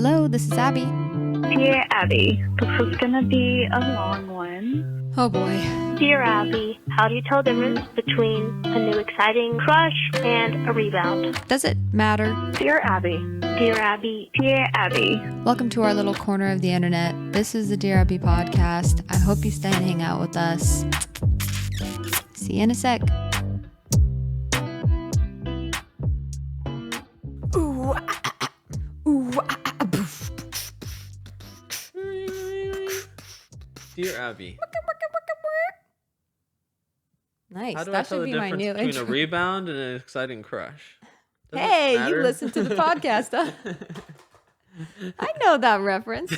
Hello, this is Abby. Dear Abby, this is gonna be a long one. Oh boy. Dear Abby, how do you tell the difference between a new exciting crush and a rebound? Does it matter? Dear Abby. Dear Abby. Dear Abby. Welcome to our little corner of the internet. This is the Dear Abby podcast. I hope you stay and hang out with us. See you in a sec. Ooh, Dear Abby. Nice. How do I That tell should the be my difference new between intro. a rebound and an exciting crush? Does it Hey, you matter? listened to the podcast, huh? I know that reference.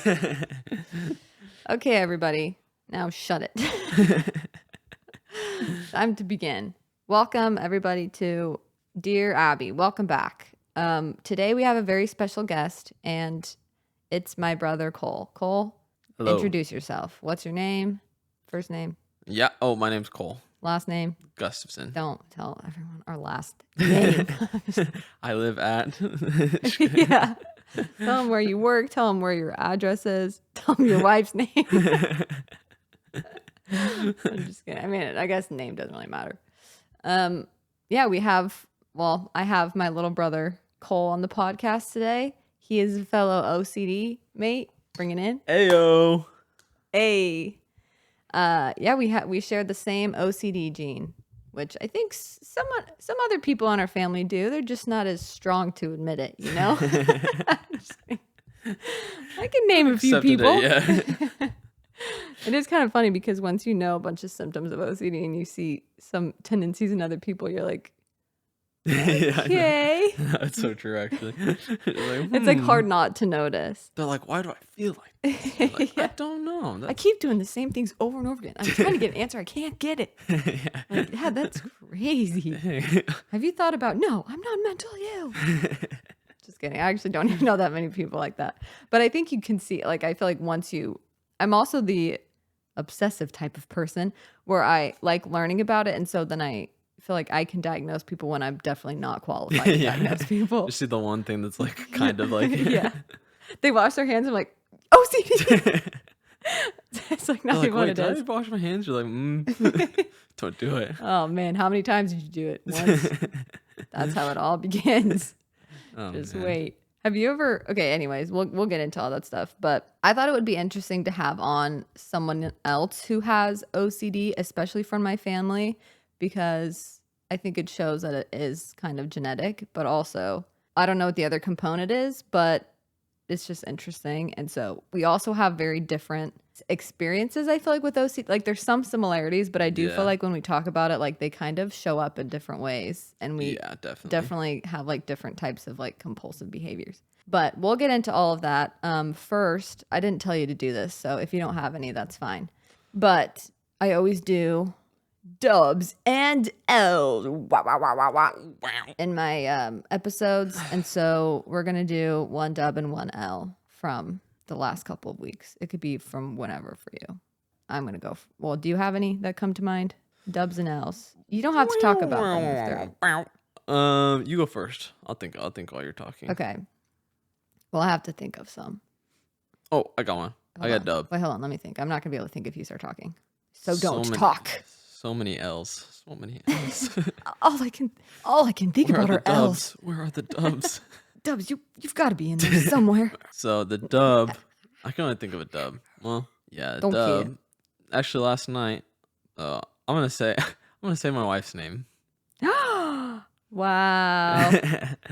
Okay, everybody. Now shut it. Time to begin. Welcome, everybody, to Dear Abby. Welcome back. Today we have a very special guest, and it's my brother, Cole. Cole, Hello. introduce yourself. What's your name? First name? Yeah. Oh, my name's Cole Last name? Gustafson. Don't tell everyone our last name. I live at. Yeah. Tell them where you work. Tell them where your address is. Tell them your wife's name. I'm just kidding. I mean, I guess name doesn't really matter. Yeah, I have my little brother Cole on the podcast today. He is a fellow OCD mate. Bring it in. Ayo. Hey. Yeah, we shared the same OCD gene, which I think some other people in our family do. They're just not as strong to admit it, you know? I can name a few Accepted people. it, yeah. It is kind of funny because once you know a bunch of symptoms of OCD and you see some tendencies in other people, you're like, Yeah, I know. okay. That's so true, actually. It's like hard not to notice. They're like, why do I feel like this? You're like, Yeah. I don't know. I keep doing the same things over and over again. I'm trying to get an answer. I can't get it. Like, yeah, that's crazy. Have you thought about, no, I'm not mentally ill. Just kidding. I actually don't even know that many people like that. But I think you can see, like, I feel like I'm also the obsessive type of person where I like learning about it. And so then I feel like I can diagnose people when I'm definitely not qualified to Yeah. diagnose people. You see the one thing that's like kind of like. Yeah. They wash their hands. I'm like, OCD. It's like not They're like, even what wait, it did is. I wash my hands? You're like, don't do it. Oh man, how many times did you do it? Once. That's how it all begins. Oh, Just man. wait. Have you ever? Okay, anyways, we'll get into all that stuff. But I thought it would be interesting to have on someone else who has OCD, especially from my family, because I think it shows that it is kind of genetic. But also, I don't know what the other component is, but it's just interesting. And so we also have very different experiences, I feel like, with OCD. Like there's some similarities, but I do Yeah. feel like when we talk about it, like they kind of show up in different ways. And we Yeah, definitely. definitely have like different types of like compulsive behaviors. But we'll get into all of that. First, I didn't tell you to do this, so if you don't have any, that's fine. But I always do dubs and L's in my episodes. And so we're going to do one dub and one L from the last couple of weeks. It could be from whenever for you. I'm going to go. Well, do you have any that come to mind? Dubs and L's. You don't have to talk about them if they're... You go first. I'll think while you're talking. Okay. Well, I have to think of some. Oh, I got one. I got on. dub. Wait, hold on. Let me think. I'm not going to be able to think if you start talking. So So don't many- talk. So many L's. So many L's. All I can think Where about are are the L's. dubs? Where are the dubs? Dubs, you've got to be in there somewhere. So the dub, I can only think of a dub. Well, yeah, Don't dub. care. Actually, last night, I'm gonna say my wife's name. Wow.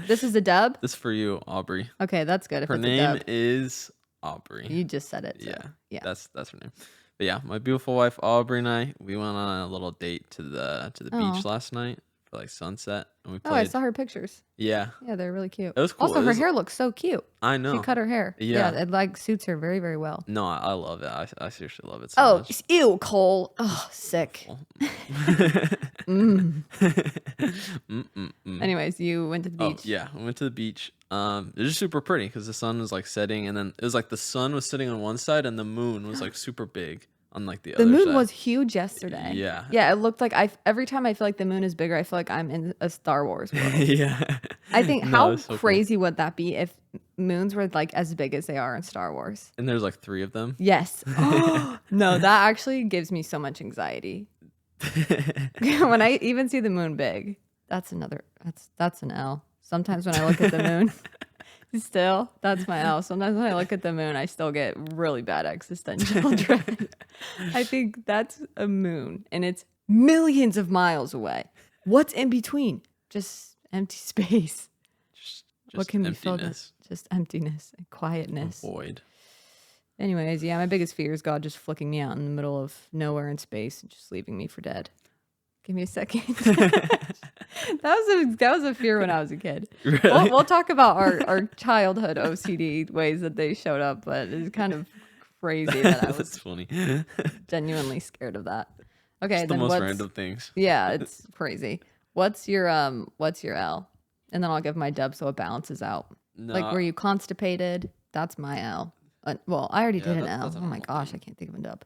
This is a dub? This is for you, Aubrey. Okay, that's good. If Her it's name a dub. is Aubrey. You just said it. So. yeah, yeah. that's her name. But yeah, my beautiful wife Aubrey and I, we went on a little date to the Aw. beach last night for like sunset, and we Oh, I played. saw her pictures. Yeah, Yeah, they're really cute. it was cool. Also, It her was- hair looks so cute. I know. She cut her hair. Yeah. It like suits her very, very well. No, I love it. I seriously love it so Oh, much. ew, Cole. Oh, sick. Mm. Anyways, you went to the Oh beach. yeah, we went to the beach. It was just super pretty because the sun was like setting, and then it was like the sun was sitting on one side and the moon was like super big on like the The other moon side. was huge yesterday. Yeah. Yeah, it looked like every time I feel like the moon is bigger, I feel like I'm in a Star Wars world. Yeah. I think No, how it's so cool. crazy would that be if moons were like as big as they are in Star Wars. And there's like 3 of them. Yes. No, that actually gives me so much anxiety. When I even see the moon big, that's an L. Sometimes when I look at the moon, still, that's my L. Sometimes when I look at the moon, I still get really bad existential dread. I think that's a moon and it's millions of miles away. What's in between? Just empty space. Just What can be filled with? emptiness. Just emptiness and quietness. Void. Anyways, yeah, my biggest fear is God just flicking me out in the middle of nowhere in space and just leaving me for dead. Give me a second. that was a fear when I was a kid. Really? We'll talk about our childhood OCD ways that they showed up, but it's kind of crazy that I was That's funny. genuinely scared of that. Okay, Just the then most random things. yeah, it's crazy. What's your L? And then I'll give my dub so it balances out. No, Like, were you constipated? That's my L. Well, I already Yeah, did an that's- L. that's a Oh my normal gosh, thing. I can't think of a dub.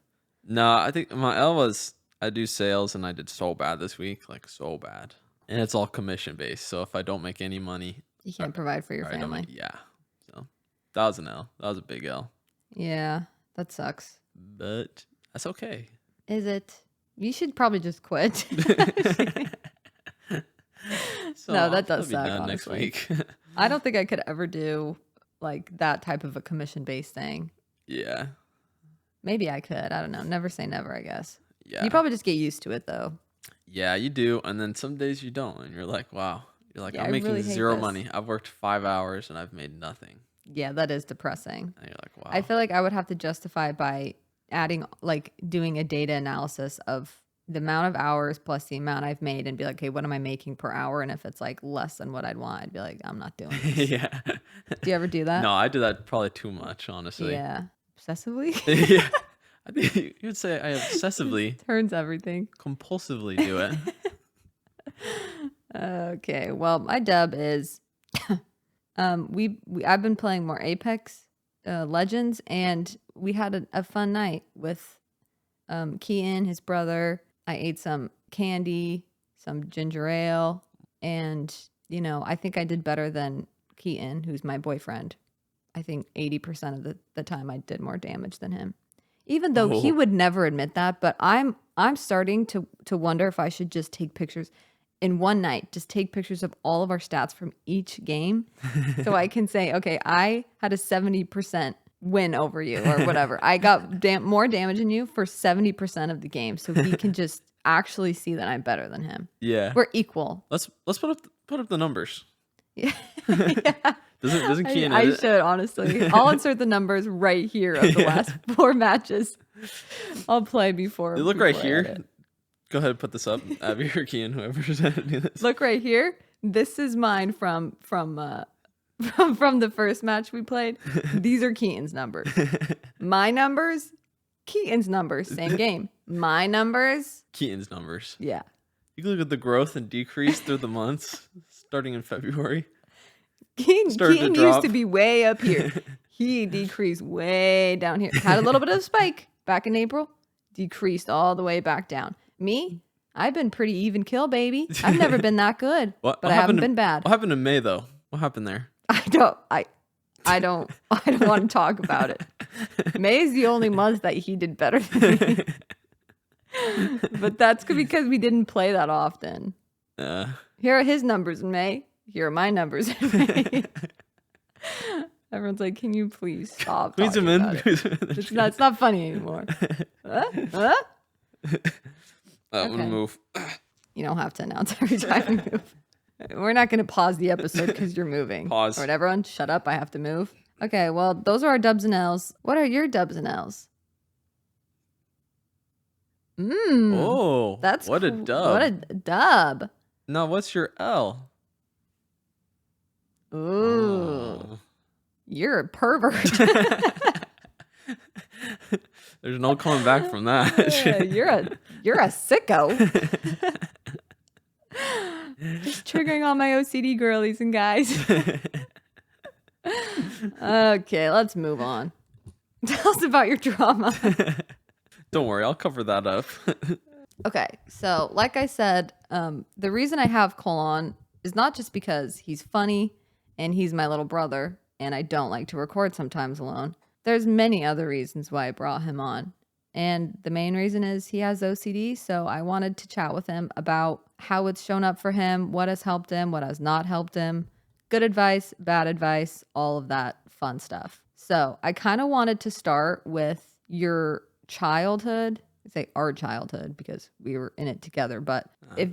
no, I think my L was I do sales and I did so bad this week, like so bad. And it's all commission based. So if I don't make any money, You can't provide for your I don't family. make- yeah. So that was an L. That was a big L. Yeah, that sucks. But that's okay. Is it? You should probably just quit. So No, I'll that does be suck, done next honestly. week. I don't think I could ever do like that type of a commission based thing. Yeah. Maybe I could. I don't know. Never say never, I guess. Yeah. You probably just get used to it though. Yeah, you do. And then some days you don't. And you're like, wow. You're like, Yeah, I I'm making really hate zero this. money. I've worked 5 hours and I've made nothing. Yeah, that is depressing. And you're like, wow. I feel like I would have to justify by adding, like, doing a data analysis of the amount of hours plus the amount I've made and be like, okay, what am I making per hour? And if it's like less than what I'd want, I'd be like, I'm not doing this. Yeah. Do you ever do that? No, I do that probably too much, honestly. Yeah. Obsessively? Yeah. I think you would say I obsessively, Turns everything. compulsively do it. Okay. Well, my dub is I've been playing more Apex Legends, and we had a fun night with Kean, his brother. I ate some candy, some ginger ale, and I think I did better than Keaton, who's my boyfriend. I think 80% of the time I did more damage than him. Even though he Oh. would never admit that, but I'm starting to wonder if I should just take pictures in one night, just take pictures of all of our stats from each game so I can say, okay, I had a 70% win over you or whatever. I got more damage than you for 70% of the game, so he can just actually see that I'm better than him. Yeah. We're equal. Let's put up the numbers. Yeah. Doesn't Kean I edit? should, honestly. I'll insert the numbers right here of the last 4 matches. I'll play before. You look right before I here. edit. Go ahead and put this up. Abby or Kean, whoever's editing this. Look right here. This is mine from the first match we played. These are Keaton's numbers. My numbers, Keaton's numbers. Same game. My numbers, Keaton's numbers. yeah. You can look at the growth and decrease through the months, starting in February. Keaton Started to used drop. to be way up here. He decreased way down here. Had a little bit of a spike back in April. Decreased all the way back down. Me, I've been pretty even kill, baby. I've never been that good, What but I haven't happened been bad. What happened in May though? What happened there? I don't want to talk about it. May is the only month that he did better than me. But that's because we didn't play that often. Here are his numbers in May. Here are my numbers in May. Everyone's like, can you please stop? Squeeze him talking in. about it? It's not funny anymore. Huh? I'm gonna Okay. move. You don't have to announce every time we move. We're not going to pause the episode because you're moving. Pause. All right, everyone, shut up. I have to move. Okay, well, those are our dubs and L's. What are your dubs and L's? Oh, That's what a cool. dub. What a dub. Now, what's your L? Ooh, Oh. you're a pervert. There's no coming back from that. you're a sicko. Just triggering all my OCD girlies and guys. Okay, let's move on. Tell us about your drama. Don't worry, I'll cover that up. Okay, so like I said, the reason I have Colon is not just because he's funny and he's my little brother, and I don't like to record sometimes alone. There's many other reasons why I brought him on. And the main reason is he has OCD, so I wanted to chat with him about how it's shown up for him, what has helped him, what has not helped him, good advice, bad advice, all of that fun stuff. So I kind of wanted to start with your childhood. I say our childhood because we were in it together, but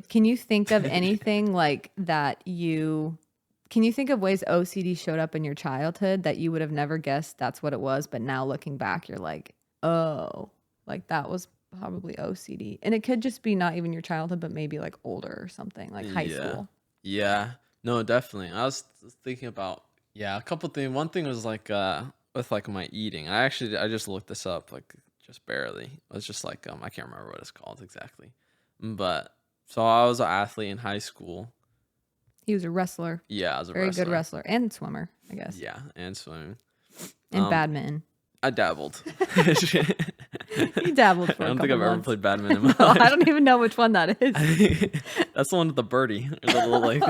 can you think of anything like that can you think of ways OCD showed up in your childhood that you would have never guessed that's what it was, but now looking back, you're like, oh, like that was probably OCD. And it could just be not even your childhood, but maybe like older or something, like high school. Yeah. No, definitely. I was thinking about, a couple things. One thing was like with like my eating. I just looked this up like just barely. It was just like I can't remember what it's called exactly. But so I was an athlete in high school. He was a wrestler. Yeah, I was a very wrestler. Good wrestler and swimmer, I guess. Yeah, and swimming. And badminton. I dabbled. You dabbled for I don't a think I've couple ever months. played badminton in my No, life. I don't even know which one that is. That's the one with the birdie. Or the little like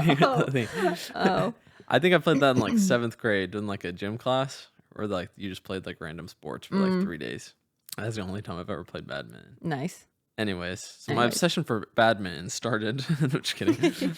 thing. Oh. I think I played that in like 7th grade in like a gym class where like you just played like random sports for like 3 days. That's the only time I've ever played badminton. Nice. Anyways, so my obsession for badminton started. I'm just kidding.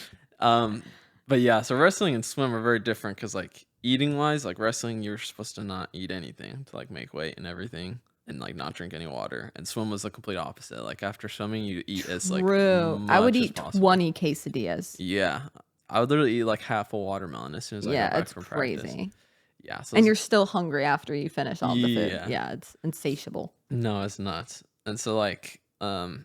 But yeah, so wrestling and swim are very different because like eating wise, like wrestling, you're supposed to not eat anything to like make weight and everything, and like not drink any water. And swim was the complete opposite. Like after swimming, you eat as like I would much as eat possible. 20 quesadillas. Yeah, I would literally eat like half a watermelon as soon as I got back it's from crazy. practice. Yeah, so And you're still hungry after you finish all the food. Yeah. Yeah, it's insatiable. no, it's nuts. And so like other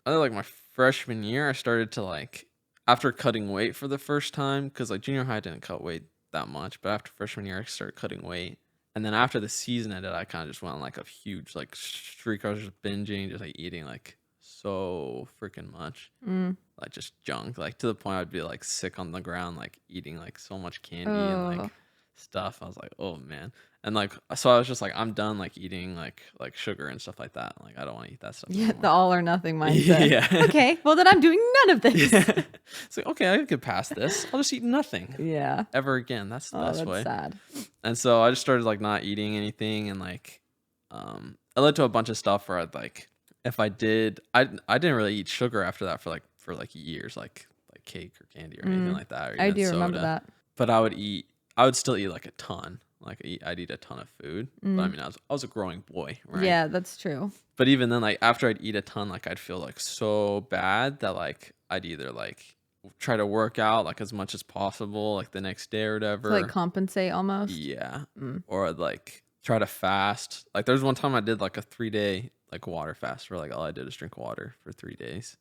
like my freshman year, I started to like after cutting weight for the first time because like junior high I didn't cut weight that much, but after freshman year I started cutting weight. And then after the season ended, I kind of just went on like a huge like streak. I was just binging, just like eating like so freaking much, like just junk, like to the point I'd be like sick on the ground, like eating like so much candy and like stuff. I was like, oh man. And like so I was just like, I'm done like eating like sugar and stuff like that. Like I don't want to eat that stuff anymore. The all or nothing mindset. Yeah. Okay, well then I'm doing none of this. Yeah. It's like, okay, I can get past this. I'll just eat nothing. Yeah. Ever again. That's the best that's way. Sad. And so I just started like not eating anything, and like it led to a bunch of stuff where I'd like if I didn't really eat sugar after that for like years, like cake or candy or anything like that. Or I even do soda. remember that. But I would still eat like a ton. Like I'd eat a ton of food. But I mean I was a growing boy, right? Yeah, that's true. But even then, like after I'd eat a ton, like I'd feel like so bad that like I'd either like try to work out like as much as possible like the next day or whatever. To like compensate almost. Yeah. Or like try to fast. Like there's one time I did like a 3-day like water fast where like all I did is drink water for 3 days.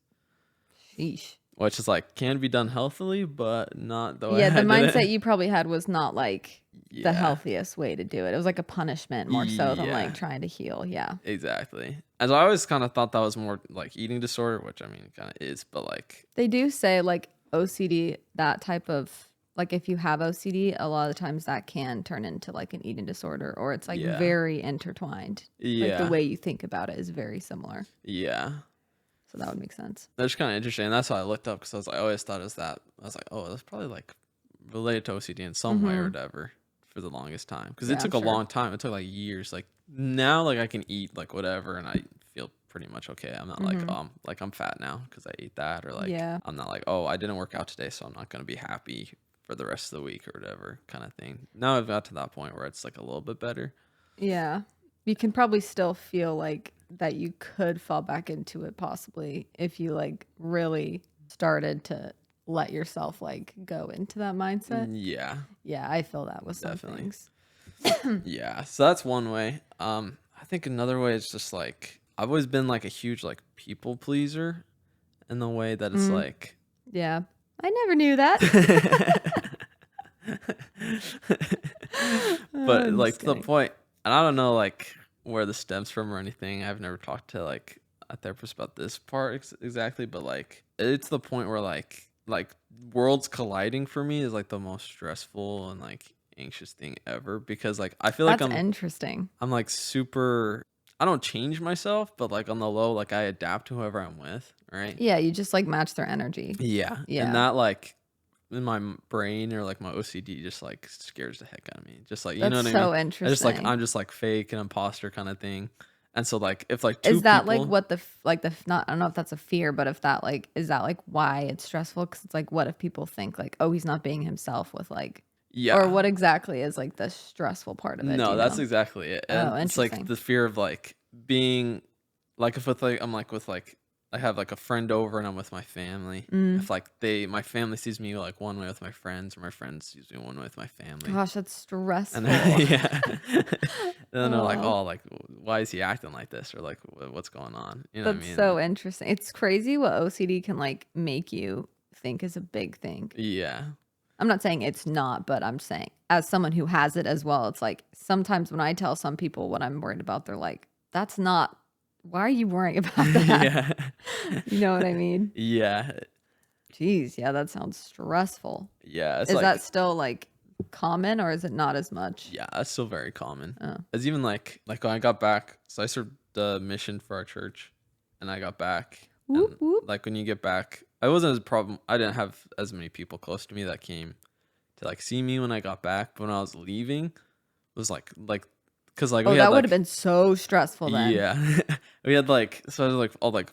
Sheesh. Which is like can be done healthily, but not the way Yeah, I the did mindset it. you probably had was not like Yeah. the healthiest way to do it. It was like a punishment more so than Yeah. like trying to heal. Yeah. Exactly. And so I always kind of thought that was more like eating disorder, which I mean it kind of is, but like They do say like OCD, that type of like if you have OCD, a lot of the times that can turn into like an eating disorder or it's like Yeah. very intertwined. Like Yeah. the way you think about it is very similar. yeah. So that would make sense. That's kind of interesting. And that's why I looked up because I always thought it was that. I was like, oh, that's probably like related to OCD in some way or whatever for the longest time. Because Yeah, it took I'm a sure. long time. It took like years. Like now, like I can eat like whatever and I feel pretty much okay. I'm not like I'm fat now because I ate that or like Yeah. I'm not like, oh, I didn't work out today, so I'm not going to be happy for the rest of the week or whatever kind of thing. Now I've got to that point where it's like a little bit better. Yeah. You can probably still feel like that you could fall back into it possibly if you like really started to let yourself like go into that mindset. Yeah. Yeah, I feel that with some Definitely. things. Yeah, so that's one way. I think another way is just like I've always been like a huge like people pleaser in the way that it's like Yeah. I never knew that. but I'm like just to the kidding. point and I don't know like where this stems from or anything. I've never talked to like a therapist about this part exactly, but like it's the point where like worlds colliding for me is like the most stressful and like anxious thing ever because like I feel That's like interesting. I'm like super I don't change myself, but like on the low, like I adapt to whoever I'm with, right? Yeah, you just like match their energy. Yeah. Yeah. And that like in my brain or like my OCD just like scares the heck out of me. Just like you That's know what I so mean? interesting. I'm just like fake and imposter kind of thing. And so like if like Is two that like people, what not, I don't know if that's a fear, but if that like, is that like why it's stressful? Because it's like, what if people think like, oh, he's not being himself with like, or yeah, what exactly is like the stressful part of it? Do no, you that's know? exactly it. Oh, And it's like interesting. the fear of like being like if with like I'm like with like I have like a friend over and I'm with my family. Mm. If like my family sees me like one way with my friends, or my friends sees me one way with my family. Gosh, that's And stressful. then, yeah. And then they're like, Oh, oh, like, why is he acting like this? Or like, what's going on? You know what I that's mean? so interesting. It's crazy what OCD can like make you think is a big thing. Yeah. I'm not saying it's not, but I'm saying as someone who has it as well, it's like sometimes when I tell some people what I'm worried about, they're like, that's not, why are you worrying about that? Yeah. You know what I mean? Yeah. Jeez, yeah, that sounds stressful. Yeah. It's Is that like, still like common or is it not as much? yeah, that's still very common. Oh. It's even like when I got back, so I served the mission for our church and I got back. Whoop, And whoop. like when you get back, I wasn't as problem. I didn't have as many people close to me that came to like see me when I got back. But when I was leaving, it was because like Oh, we had that would have like been so stressful then. yeah, we had like so it was like all like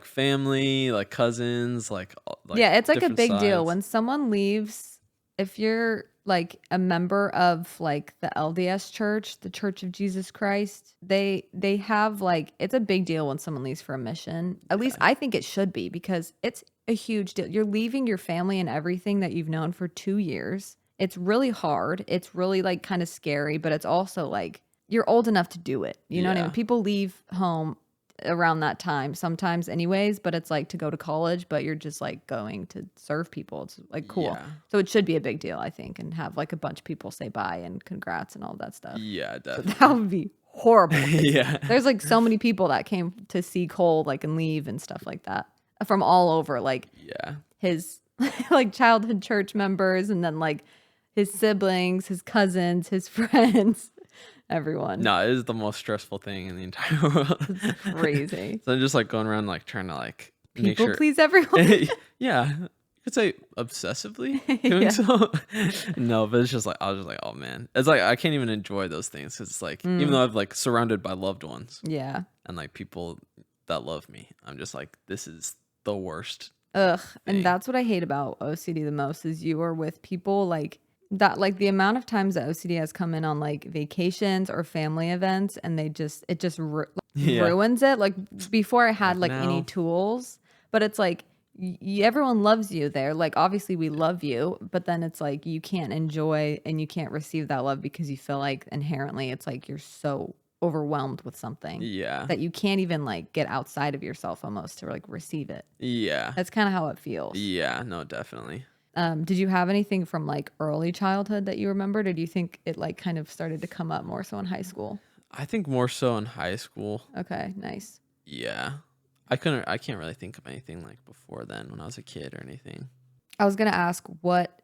family, like cousins, like Yeah, it's like a different big deal sides. when someone leaves. If you're like a member of like the LDS church, the Church of Jesus Christ, they have like it's a big deal when someone leaves for a mission. At least I think it should be because it's a huge deal. You're leaving your family and everything that you've known for 2 years. It's really hard. It's really like kind of scary, but it's also like you're old enough to do it. You know what I mean? Yeah, People leave home around that time sometimes anyways, but it's like to go to college, but you're just like going to serve people. It's like cool. yeah, So it should be a big deal, I think, and have like a bunch of people say bye and congrats and all that stuff. yeah, So definitely. that would be horrible. 'Cause Yeah, there's like so many people that came to see Cole like and leave and stuff like that from all over, like yeah, his like childhood church members and then like his siblings, his cousins, his friends, everyone. no, it is the most stressful thing in the entire world. It's crazy. So I'm just like going around like trying to like make People sure. please everyone. Yeah, you could say obsessively doing Yeah. so. No, but it's just like I was just like, oh man, it's like I can't even enjoy those things because it's like even though I've like surrounded by loved ones Yeah. and like people that love me, I'm just like this is the worst. Ugh. And Thing. that's what I hate about OCD the most is you are with people like that, like the amount of times that OCD has come in on like vacations or family events and it just Yeah. ruins it. Like before I had like any now. tools, but it's like everyone loves you there. Like obviously we love you, but then it's like you can't enjoy and you can't receive that love because you feel like inherently it's like you're so overwhelmed with something Yeah, that you can't even like get outside of yourself almost to like receive it. yeah, That's kind of how it feels. yeah. No, definitely. Did you have anything from like early childhood that you remembered, or do you think it like kind of started to come up more so in high school? I think more so in high school. Okay, nice. Yeah, I can't really think of anything like before then when I was a kid or anything. I was gonna ask what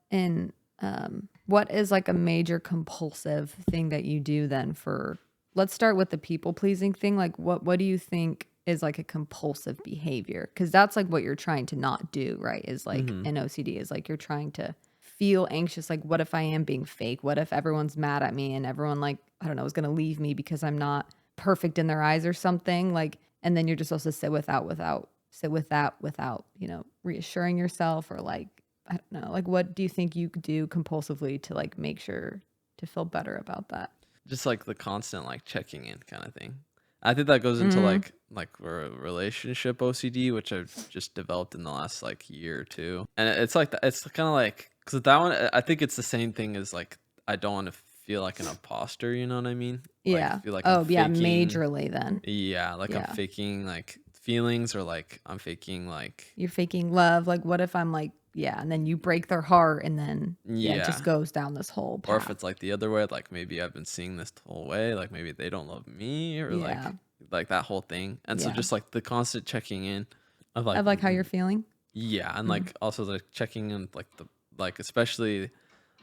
is like a major compulsive thing that you do then for. Let's start with the people pleasing thing. Like what do you think is like a compulsive behavior? Because that's like what you're trying to not do, right? Is like an OCD is like you're trying to feel anxious. Like what if I am being fake? What if everyone's mad at me and everyone like, I don't know, is gonna leave me because I'm not perfect in their eyes or something? Like, and then you're just supposed to sit with that without, you know, reassuring yourself or like, I don't know, like what do you think you could do compulsively to like make sure to feel better about that? Just like the constant like checking in kind of thing. I think that goes into like relationship OCD, which I've just developed in the last like year or two. And it's like it's kind of like because that one I think it's the same thing as like I don't want to feel like an imposter. You know what I mean? Like, Yeah. feel like Oh I'm yeah, faking, majorly then. yeah, like Yeah. I'm faking like feelings or like I'm faking like You're faking love. Like what if I'm like, yeah, and then you break their heart and then it yeah. just goes down this whole path. Or if it's like the other way, like maybe I've been seeing this the whole way, like maybe they don't love me or Yeah. like that whole thing. And so Yeah. just like the constant checking in of Of like how you're feeling. yeah, and like also like checking in like the like especially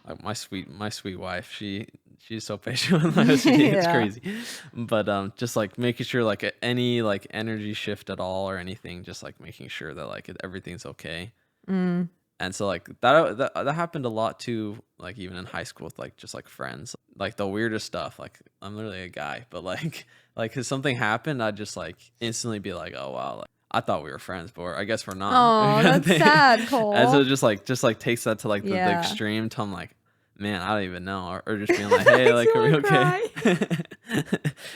like my sweet wife, she's so patient with my OCD, it's Yeah. crazy. But just like making sure like any like energy shift at all or anything, just like making sure that like everything's okay. Mm. And so like that happened a lot too, like even in high school with like just like friends, like the weirdest stuff. Like I'm literally a guy, but like if something happened, I'd just like instantly be like, oh wow, like, I thought we were friends, but I guess we're not. Oh, that's sad, Cole. And so just like takes that to like the Yeah. extreme. To I'm like, man, I don't even know, or just being like, hey, like are we okay?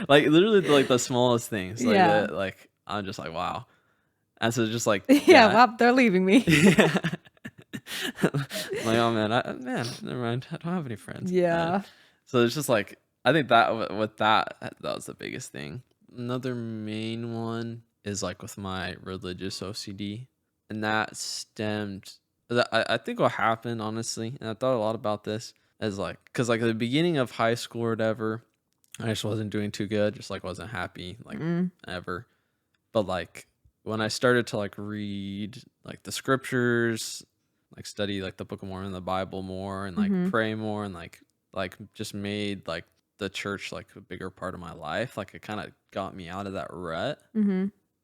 Like literally like the smallest things, like Yeah. like I'm just like wow. And so just like Yeah, well, they're leaving me. yeah. Like oh man, never mind. I don't have any friends. Yeah. So it's just like I think that with that was the biggest thing. Another main one is like with my religious OCD, and that stemmed. I think what happened honestly, and I thought a lot about this, is like because like at the beginning of high school or whatever, I just wasn't doing too good, just like wasn't happy like ever. But like when I started to like read like the scriptures, like study like the Book of Mormon, the Bible more, and like pray more, and like just made like the church like a bigger part of my life. Like it kind of got me out of that rut.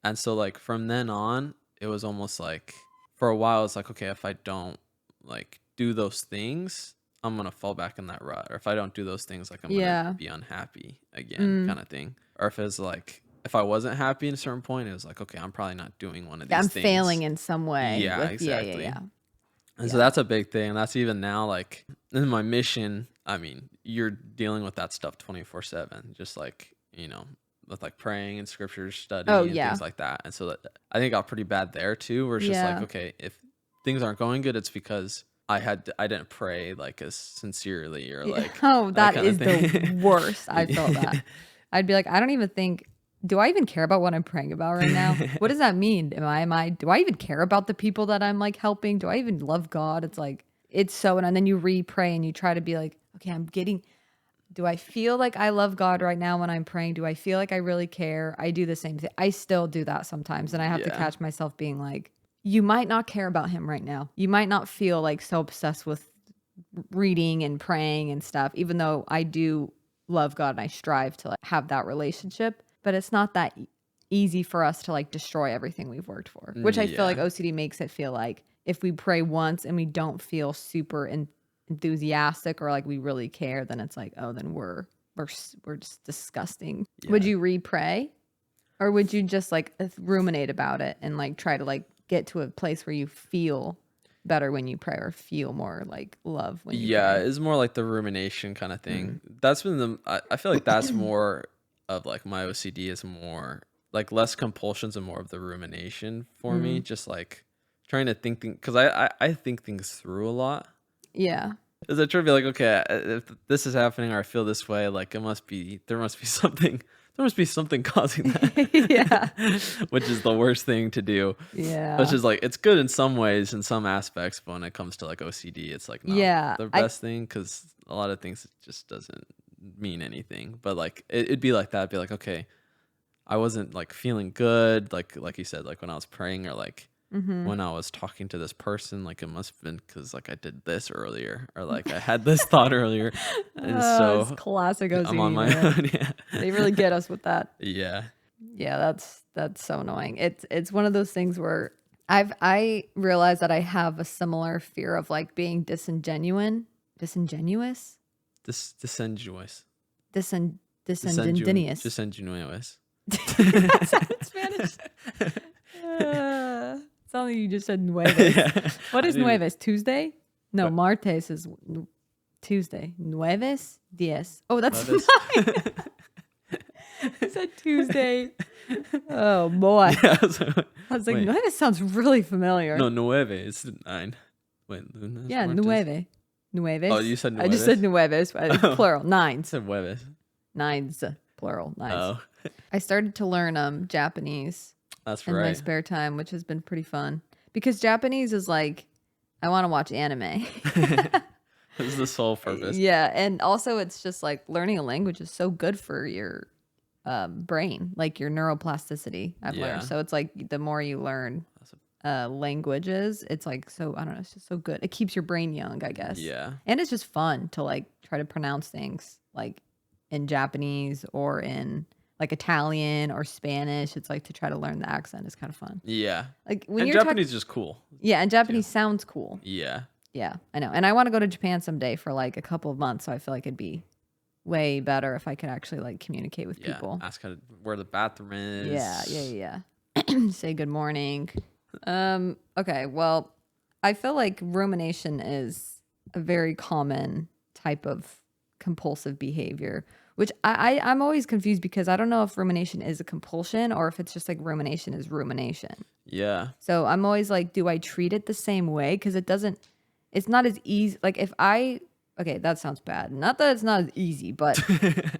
And so like from then on, it was almost like for a while it's like, okay, if I don't like do those things, I'm gonna fall back in that rut. Or if I don't do those things, like I'm gonna be unhappy again, kind of thing. Or if it's like if I wasn't happy at a certain point, it was like, okay, I'm probably not doing one of these things. I'm failing in some way. Yeah, exactly. Yeah. And so that's a big thing. And that's even now, like in my mission, I mean, you're dealing with that stuff 24/7, just like, you know, with like praying and scriptures study and things like that. And so that, I think it got pretty bad there too, where it's just like, okay, if things aren't going good, it's because I didn't pray like as sincerely or like, that is the worst. I felt that. I'd be like, I don't even think, do I even care about what I'm praying about right now? What does that mean? Do I even care about the people that I'm like helping? Do I even love God? It's like, it's so, and then you re-pray and you try to be like, okay, do I feel like I love God right now when I'm praying? Do I feel like I really care? I do the same thing. I still do that sometimes. And I have to catch myself being like, you might not care about him right now. You might not feel like so obsessed with reading and praying and stuff, even though I do love God and I strive to like have that relationship, but it's not that easy for us to like destroy everything we've worked for, which I feel like OCD makes it feel like if we pray once and we don't feel super enthusiastic or like we really care, then it's like, oh, then we're just disgusting. Would you re-pray, or would you just like ruminate about it and like try to like get to a place where you feel better when you pray or feel more like love when you pray? It's more like the rumination kind of thing. That's been I feel like that's more of like my OCD is more like less compulsions and more of the rumination for me, just like trying to think because I think things through a lot. Yeah. Is I try to be like, okay, if this is happening or I feel this way, like there must be something causing that. Which is the worst thing to do. Yeah. Which is like, it's good in some ways, in some aspects, but when it comes to like OCD, it's like not the best thing, because a lot of things it just doesn't mean anything. But like it'd be like that. It'd be like, okay, I wasn't like feeling good, like you said, like when I was praying, or like when I was talking to this person, like it must have been because like I did this earlier, or like I had this thought earlier, and so it's classic OCD. I'm on my own. Yeah, they really get us with that. Yeah, that's so annoying. It's one of those things where I realize that I have a similar fear of like being disingenuous. Disingenuous. That's not in Spanish. Something you just said nueves. What is nueves? Tuesday? No, martes is Tuesday. Nueves? 10. Oh, that's 9. I said Tuesday. Oh, boy. Yeah, I was like, nueve sounds really familiar. No, nueve is 9. Wait, lunes, yeah, martes? nueve. Nueves. Oh, you said nueves? I just said nueves, plural. 9s. I said nueves. 9s, plural. 9s. Oh. I started to learn Japanese. That's in my spare time, which has been pretty fun, because Japanese is like, I want to watch anime. This is the sole purpose. Yeah, and also it's just like learning a language is so good for your brain, like your neuroplasticity. I've learned. So it's like the more you learn languages, it's like, so I don't know, it's just so good. It keeps your brain young, I guess. Yeah, and it's just fun to like try to pronounce things like in Japanese or in like Italian or Spanish. It's like to try to learn the accent is kind of fun. Yeah. Like when And you're Japanese is just cool. yeah, and Japanese sounds cool. Yeah. Yeah, I know. And I want to go to Japan someday for like a couple of months. So I feel like it'd be way better if I could actually like communicate with Yeah. people. Ask how to, where the bathroom is. Yeah. Say good morning. Okay, well, I feel like rumination is a very common type of compulsive behavior, which I'm always confused because I don't know if rumination is a compulsion or if it's just like rumination is rumination. Yeah. So I'm always like, do I treat it the same way? Because it's not as easy. Like okay, that sounds bad. Not that it's not as easy, but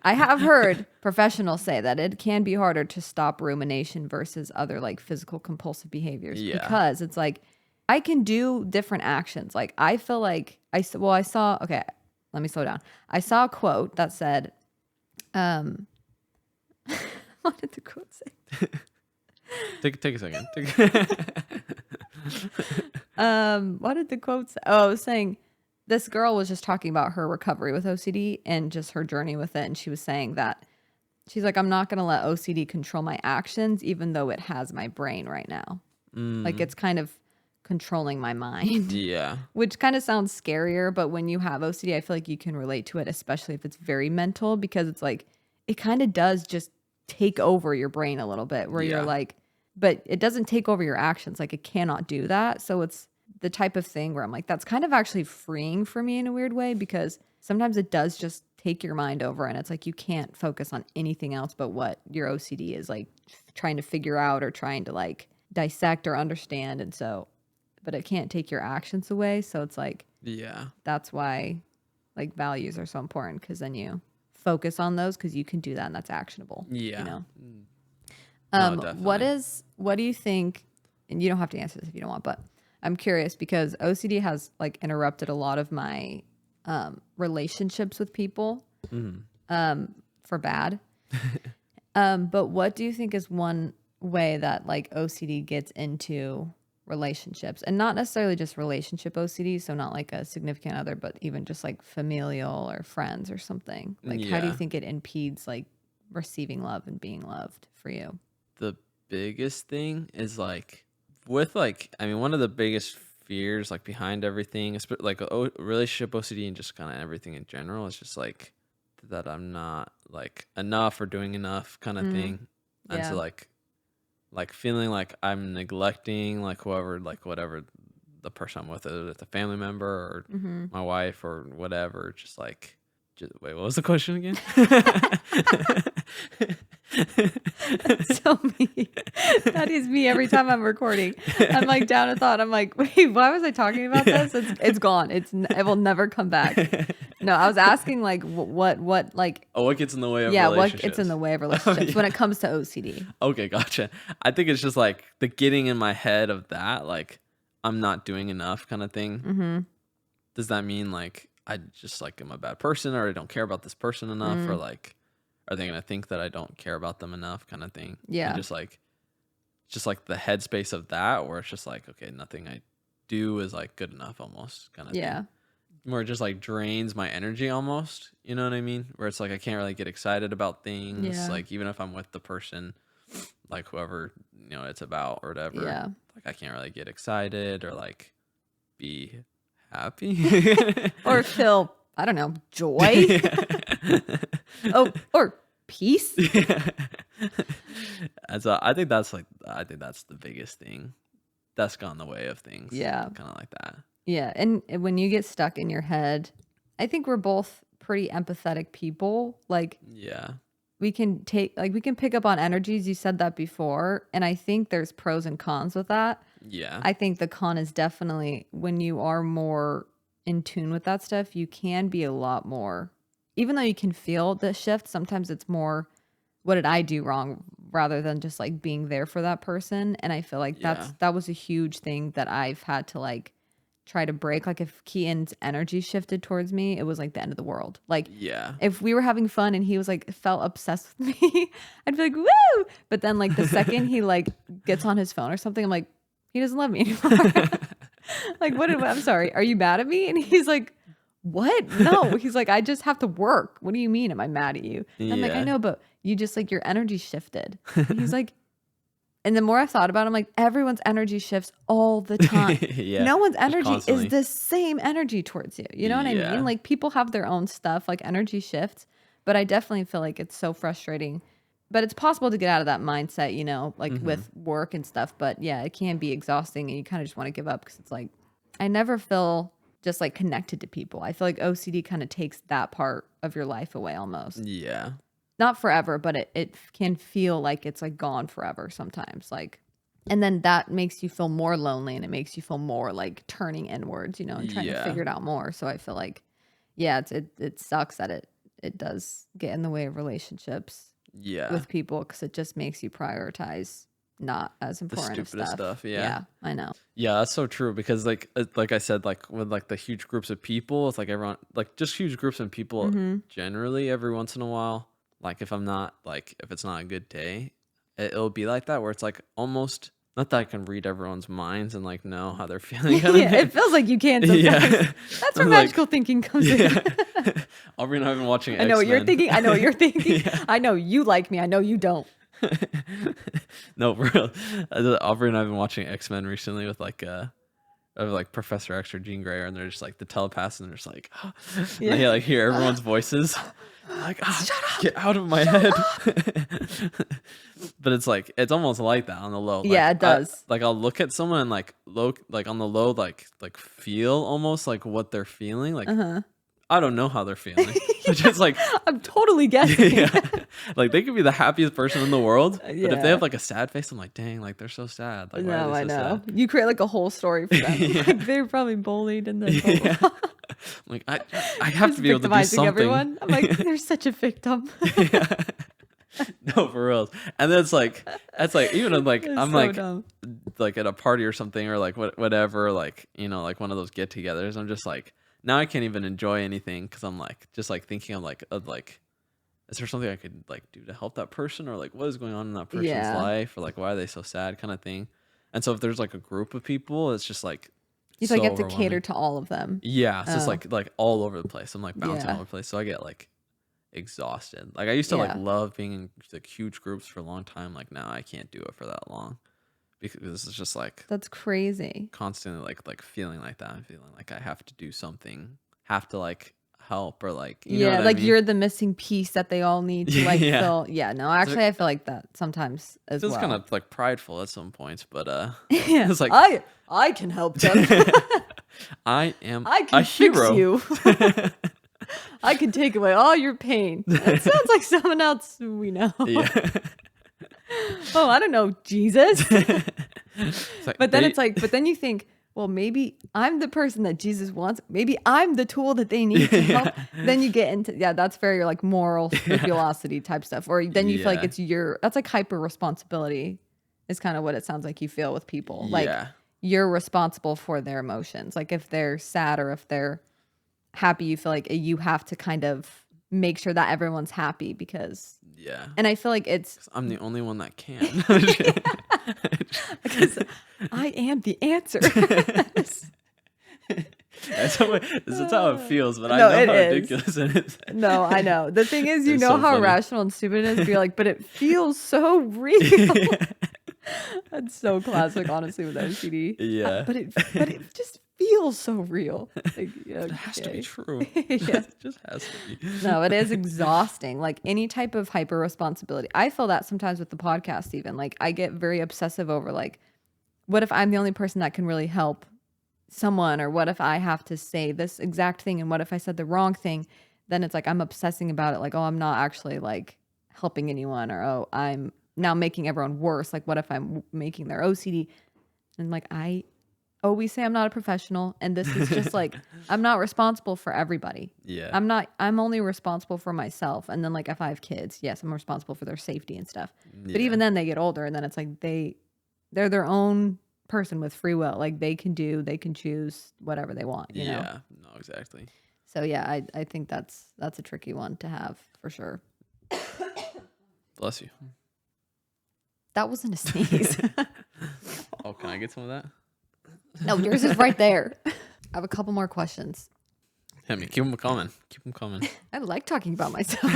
I have heard professionals say that it can be harder to stop rumination versus other like physical compulsive behaviors. Yeah. Because it's like, I can do different actions. Like I feel like okay, let me slow down. I saw a quote that said, what did the quote say? Take a second. What did the quote say? Oh, it was saying this girl was just talking about her recovery with OCD and just her journey with it. And she was saying that she's like, I'm not going to let OCD control my actions, even though it has my brain right now. Like it's kind of controlling my mind. Yeah. Which kind of sounds scarier. But when you have OCD, I feel like you can relate to it, especially if it's very mental, because it's like, it kind of does just take over your brain a little bit where you're like, but it doesn't take over your actions. Like it cannot do that. So it's the type of thing where I'm like, that's kind of actually freeing for me in a weird way, because sometimes it does just take your mind over and it's like you can't focus on anything else but what your OCD is like trying to figure out or trying to like dissect or understand. And so, but it can't take your actions away. So it's like, Yeah. that's why like values are so important, because then you focus on those because you can do that and that's actionable. Yeah. You know? No, definitely. What do you think, and you don't have to answer this if you don't want, but I'm curious because OCD has like interrupted a lot of my relationships with people for bad. But what do you think is one way that like OCD gets into relationships, and not necessarily just relationship OCD, so not like a significant other, but even just like familial or friends or something? Like how do you think it impedes like receiving love and being loved for you? The biggest thing is like with like, I mean, one of the biggest fears like behind everything, like relationship OCD and just kind of everything in general, is just like that I'm not like enough or doing enough kind of thing. And so like feeling like I'm neglecting like whatever the person I'm with, whether it's a family member or my wife or whatever, just wait, what was the question again? That's so me. That is me every time I'm recording. I'm like down a thought. I'm like, wait, why was I talking about this? It's gone. It will never come back. No, I was asking like what like what gets in the way of relationships? What gets in the way of relationships when it comes to OCD? Okay, gotcha. I think it's just like the getting in my head of that, like I'm not doing enough kind of thing. Does that mean like I just like am a bad person, or I don't care about this person enough, or like are they gonna think that I don't care about them enough kind of thing? Yeah. And just like the headspace of that, where it's just like, okay, nothing I do is like good enough almost kind of thing. Where it just like drains my energy almost, you know what I mean? Where it's like I can't really get excited about things. Like even if I'm with the person, like whoever, you know, it's about or whatever. Yeah. Like I can't really get excited or like be happy. Or feel, I don't know, joy. Or peace. And so I think that's the biggest thing that's got in the way of things. Yeah. Kind of like that. Yeah. And when you get stuck in your head, I think we're both pretty empathetic people. Like, yeah, we can pick up on energies. You said that before. And I think there's pros and cons with that. Yeah. I think the con is definitely when you are more in tune with that stuff, you can be a lot more, even though you can feel the shift, sometimes it's more, what did I do wrong, rather than just like being there for that person. And I feel like that was a huge thing that I've had to like try to break. Like if Keaton's energy shifted towards me, it was like the end of the world. Like if we were having fun and he was like felt obsessed with me, I'd be like, woo. But then like the second he like gets on his phone or something, I'm like, he doesn't love me anymore. Like, I'm sorry, are you mad at me? And he's like, what? No. He's like, I just have to work. What do you mean? Am I mad at you? And I'm like, I Yeah. know, but you just like your energy shifted. And he's like, and the more I thought about it, I'm like, everyone's energy shifts all the time. Yeah. No one's Just energy constantly. is the same energy towards you. You know what I Yeah. mean? Like people have their own stuff, like energy shifts, but I definitely feel like it's so frustrating. But it's possible to get out of that mindset, you know, like with work and stuff. But yeah, it can be exhausting and you kind of just want to give up because it's like, I never feel just like connected to people. I feel like OCD kind of takes that part of your life away almost. Yeah. Not forever, but it can feel like it's like gone forever sometimes. Like, and then that makes you feel more lonely and it makes you feel more like turning inwards, you know, and trying to Yeah. figure it out more. So I feel like, yeah, it sucks that it does get in the way of relationships Yeah. with people because it just makes you prioritize not as The important stupidest stuff. Yeah. Yeah, I know. Yeah, that's so true because like I said, like with like the huge groups of people, it's like everyone like just huge groups of people generally every once in a while. Like if it's not a good day, it'll be like that where it's like almost not that I can read everyone's minds and like know how they're feeling. Kind of Yeah, thing. it feels like you can sometimes. Yeah. That's where Like, magical thinking comes in. Yeah. Aubrey and I have been watching I know what you're X-Men. thinking. I know what you're thinking. Yeah. I know you like me. I know you don't. No, for real. Aubrey and I have been watching X-Men recently with like Professor X or Jean Grey, and they're just like the telepaths, and they're just like, Yeah. and they like hear everyone's voices, like, get out of my head. But it's like it's almost like that on the low. Like, Yeah, it does. I'll look at someone and like on the low, like feel almost like what they're feeling. Like I don't know how they're feeling. It's just like I'm totally guessing. yeah. Like they could be the happiest person in the world, but if Yeah. they have like a sad face, I'm like, dang, like they're so sad. Like, why are No, they I so know. sad? You create like a whole story for them. Yeah. Like they're probably bullied and then Yeah. Like I have to be able to do victimizing something. everyone. I'm like, they're such a victim. Yeah. No, for real. And then it's like that's like even if, like It's I'm so like dumb. like at a party or something or like whatever, like you know, like one of those get-togethers. I'm just like now I can't even enjoy anything because I'm like just like thinking of like is there something I could like do to help that person or like what is going on in that person's Yeah. life or like why are they so sad kind of thing. And so if there's like a group of people, it's just like You so feel like you have to cater overwhelming. to all of them. Yeah, so it's Oh. like all over the place. I'm like bouncing Yeah. all over the place, so I get like exhausted. Like I used to like Yeah. love being in like huge groups for a long time. Like now I can't do it for that long because it's just like That's crazy. constantly like feeling like that. I'm feeling like I have to do something, have to like help or like you know Yeah, what like I mean? you're the missing piece that they all need to like Yeah. fill. Yeah, no, actually I feel like that sometimes It as feels well. kind of like prideful at some points, but yeah. it's like I can help them. I am I a can fix hero. you. I can take away all your pain. That sounds like someone else we know. Yeah. Oh, I don't know, Jesus. It's like But then they- it's like, but then you think, well, maybe I'm the person that Jesus wants. Maybe I'm the tool that they need to help. Then you get into, yeah, that's very like moral scrupulosity type stuff. Or then you feel like Yeah. it's that's like hyper responsibility is kind of what it sounds like you feel with people. Like yeah. you're responsible for their emotions. Like if they're sad or if they're happy, you feel like you have to kind of make sure that everyone's happy because, Yeah. and I feel like it's, I'm the only one that can. because I am the answer. That's how it feels, but I No, know it how is. ridiculous it is. No, I know. The thing is, you It's know so how funny. rational and stupid it is. You're like, but it feels so real. That's so classic, honestly, with OCD. Yeah. But it just feels so real. Like, yeah, It has to be okay. true. Yeah. It just has to be. No, it is exhausting. Like any type of hyper responsibility. I feel that sometimes with the podcast, even. Like I get very obsessive over like, what if I'm the only person that can really help someone? Or what if I have to say this exact thing? And what if I said the wrong thing? Then it's like I'm obsessing about it. Like, oh, I'm not actually like helping anyone. Or, oh, I'm now making everyone worse. Like, what if I'm making their OCD? And like, I always say I'm not a professional. And this is just like, I'm not responsible for everybody. Yeah. I'm only responsible for myself. And then like if I have kids, yes, I'm responsible for their safety and stuff. But Yeah. even then they get older and then it's like they're their own person with free will. Like they can choose whatever they want, you know? Yeah. No, exactly. So yeah, I think that's a tricky one to have for sure. Bless you. That wasn't a sneeze. Oh, can I get some of that? No, yours is right there. I have a couple more questions. I mean, keep them coming. Keep them coming. I like talking about myself.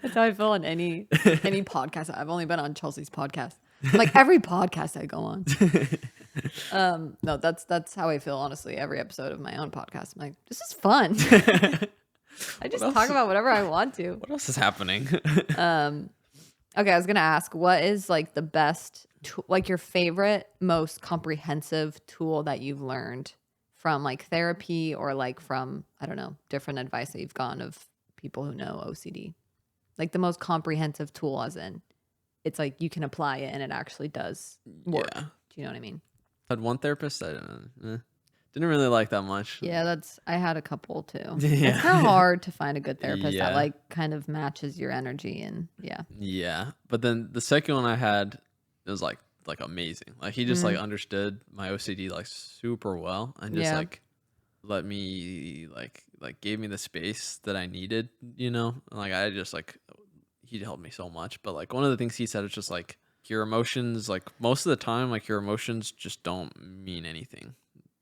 That's how I feel on any podcast. I've only been on Chelsea's podcast. Like every podcast I go on. No, that's how I feel, honestly. Every episode of my own podcast, I'm like, this is fun. I just talk about whatever I want to. What else is happening? Okay, I was gonna ask, what is like the best, like your favorite, most comprehensive tool that you've learned from like therapy or like from, I don't know, different advice that you've gotten of people who know OCD? Like the most comprehensive tool, as in, it's like you can apply it and it actually does work. Yeah. Do you know what I mean? I had one therapist I didn't really like that much. Yeah, I had a couple too. Yeah. It's kind of hard to find a good therapist Yeah. that like kind of matches your energy and yeah. Yeah. But then the second one I had, it was like amazing. Like he just like understood my OCD like super well and just like let me like gave me the space that I needed, you know? Like I just like he helped me so much. But like one of the things he said is just like your emotions, like most of the time, like your emotions just don't mean anything.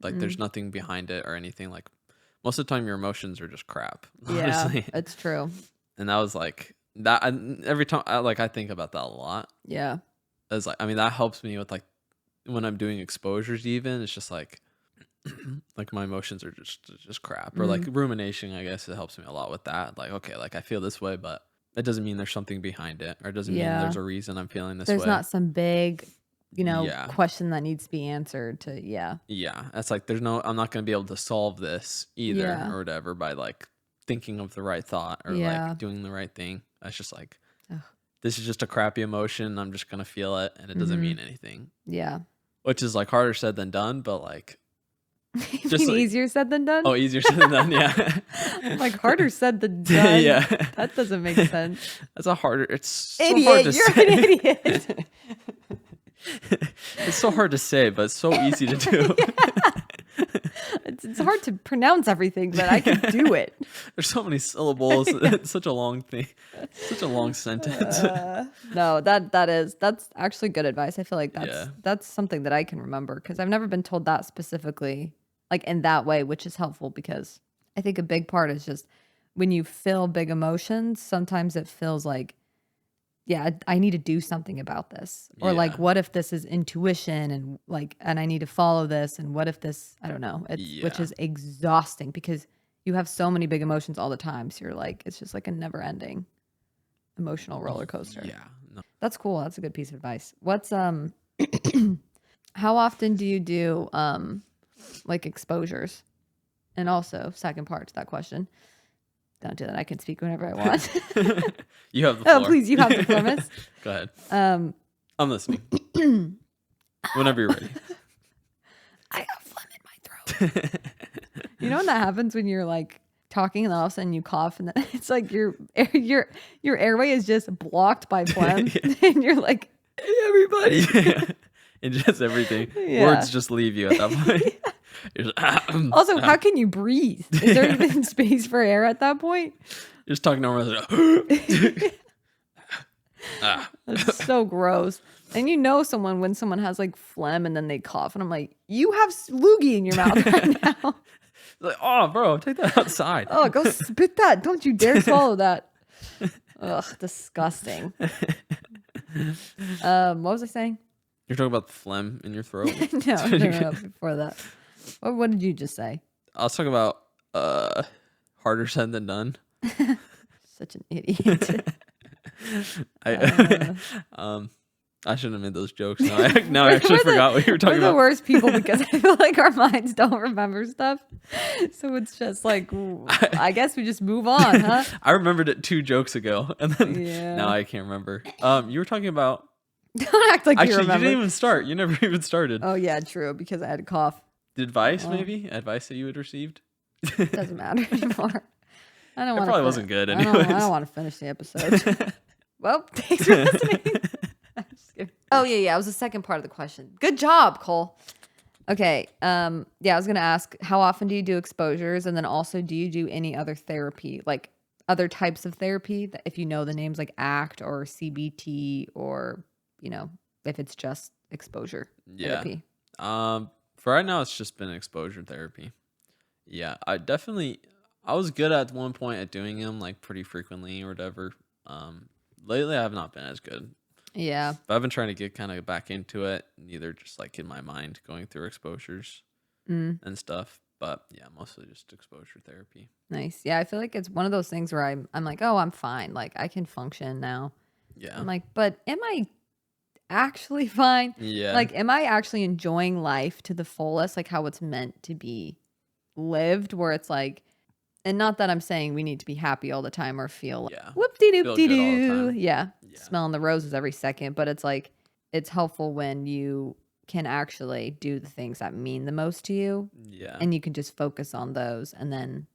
Like there's nothing behind it or anything. Like most of the time your emotions are just crap. Yeah, Honestly. it's true. And that was like that. Every time I think about that a lot. Yeah. As like, I mean, that helps me with like when I'm doing exposures. Even it's just like like my emotions are just crap or like rumination. I guess it helps me a lot with that. Like okay, like I feel this way, but that doesn't mean there's something behind it, or it doesn't mean there's a reason I'm feeling this There's way. not some big, question that needs to be answered to, Yeah, that's like I'm not going to be able to solve this either or whatever by like thinking of the right thought or like doing the right thing. That's just like this is just a crappy emotion. I'm just going to feel it and it doesn't mean anything. Yeah. Which is like harder said than done, but like just like, easier said than done? Oh, easier said than done, yeah. Like harder said than done. Yeah. That doesn't make sense. That's a harder, it's so idiot, hard to you're say. an idiot. It's so hard to say, but it's so easy to do. It's hard to pronounce everything, but I can do it. There's so many syllables. It's such a long thing. Such a long sentence. No, that's actually good advice. I feel like that's something that I can remember because I've never been told that specifically, like in that way, which is helpful because I think a big part is just when you feel big emotions, sometimes it feels like, yeah, I need to do something about this. Or like, what if this is intuition and I need to follow this? And what if this, I don't know, which is exhausting because you have so many big emotions all the time. So you're like, it's just like a never ending emotional roller coaster. Yeah. No. That's cool. That's a good piece of advice. What's, how often do you do, like exposures? And also second part to that question, don't do that. I can speak whenever I want. You have the floor. Oh, please, you have the floor, miss. Go ahead. I'm listening. Whenever you're ready. I got phlegm in my throat. You know when that happens when you're like talking and then all of a sudden you cough and then it's like your airway is just blocked by phlegm and you're like, hey, everybody. And just everything. Words just leave you at that point. Also, how can you breathe? Is there even space for air at that point? You're just talking normal. That's so gross. And you know when someone has like phlegm and then they cough and I'm like, you have loogie in your mouth right now. Like, oh, bro, take that outside. Oh, go spit that. Don't you dare swallow that. Ugh, disgusting. What was I saying? You're talking about the phlegm in your throat? No, before that. What did you just say? I was talking about harder said than done. Such an idiot. I shouldn't have made those jokes. Now I actually forgot what you were talking We're the about. worst people because I feel like our minds don't remember stuff. So it's just like, I guess we just move on, huh? I remembered it 2 jokes ago, and then now I can't remember. You were talking about. Don't act like you Actually, remember. you didn't even start. You never even started. Oh yeah, true. Because I had a cough. Advice, maybe? Advice that you had received? Doesn't matter anymore. I don't want. It probably wasn't good. I Anyways, don't want to finish the episode. Well, thanks for listening. I'm just kidding. Oh yeah. It was the second part of the question. Good job, Cole. Okay. I was gonna ask, how often do you do exposures, and then also, do you do any other therapy, like other types of therapy? If you know the names, like ACT or CBT, or if it's just exposure therapy. For right now, it's just been exposure therapy. Yeah, I was good at one point at doing them like pretty frequently or whatever. Lately I have not been as good. Yeah. But I've been trying to get kind of back into it, either just like in my mind going through exposures Mm, and stuff. But yeah, mostly just exposure therapy. nice. Yeah, I feel like it's one of those things where I'm like, oh, I'm fine. Like I can function now. Yeah. I'm like, but am I actually fine? Yeah. Like, am I actually enjoying life to the fullest, like how it's meant to be lived? Where it's like, and not that I'm saying we need to be happy all the time or feel like Yeah. whoop de doop Feel de good all the doo. time. Yeah. Yeah. Smelling the roses every second. But it's like, it's helpful when you can actually do the things that mean the most to you. Yeah. And you can just focus on those. And then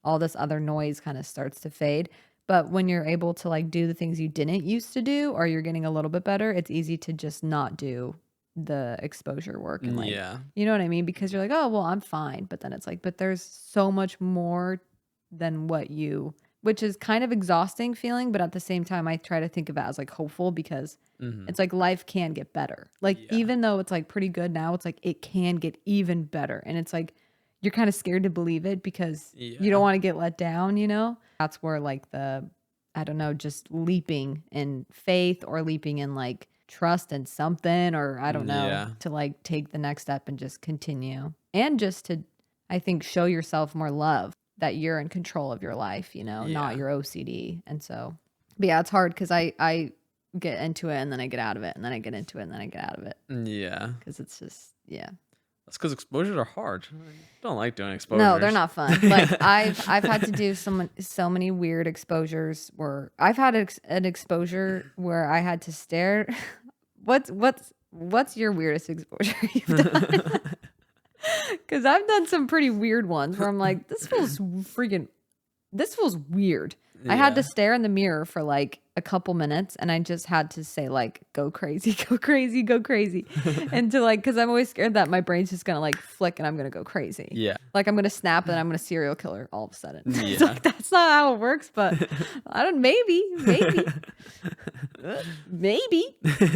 all this other noise kind of starts to fade. But when you're able to like do the things you didn't used to do, or you're getting a little bit better, it's easy to just not do the exposure work and like, Yeah. you know what I mean? Because you're like, oh, well, I'm fine. But then it's like, but there's so much more than which is kind of exhausting feeling. But at the same time, I try to think of it as like hopeful because Mhm. it's like life can get better. Like, Yeah. even though it's like pretty good now, it's like it can get even better. And it's like, you're kind of scared to believe it because you Yeah. don't want to get let down, you know? That's where like I don't know, just leaping in faith or leaping in like trust in something, or I don't know, Yeah. to like take the next step and just continue. And just to, I think, show yourself more love that you're in control of your life, you know, not Yeah. your OCD. And so, but yeah, it's hard because I get into it and then I get out of it and then I get into it and then I get out of it Yeah. because it's just, yeah. That's because exposures are hard. I don't like doing exposures. No, they're not fun. Like I've had to do so many weird exposures where I've had an exposure where I had to stare. What's your weirdest exposure you've done? Because I've done some pretty weird ones where I'm like, this feels weird. I had to Yeah. stare in the mirror for like a couple minutes and I just had to say like, go crazy, go crazy, go crazy. And to like, because I'm always scared that my brain's just going to like flick and I'm going to go crazy. Yeah. Like I'm going to snap and I'm going to serial killer all of a sudden. It's Yeah. like, that's not how it works, but I don't, maybe.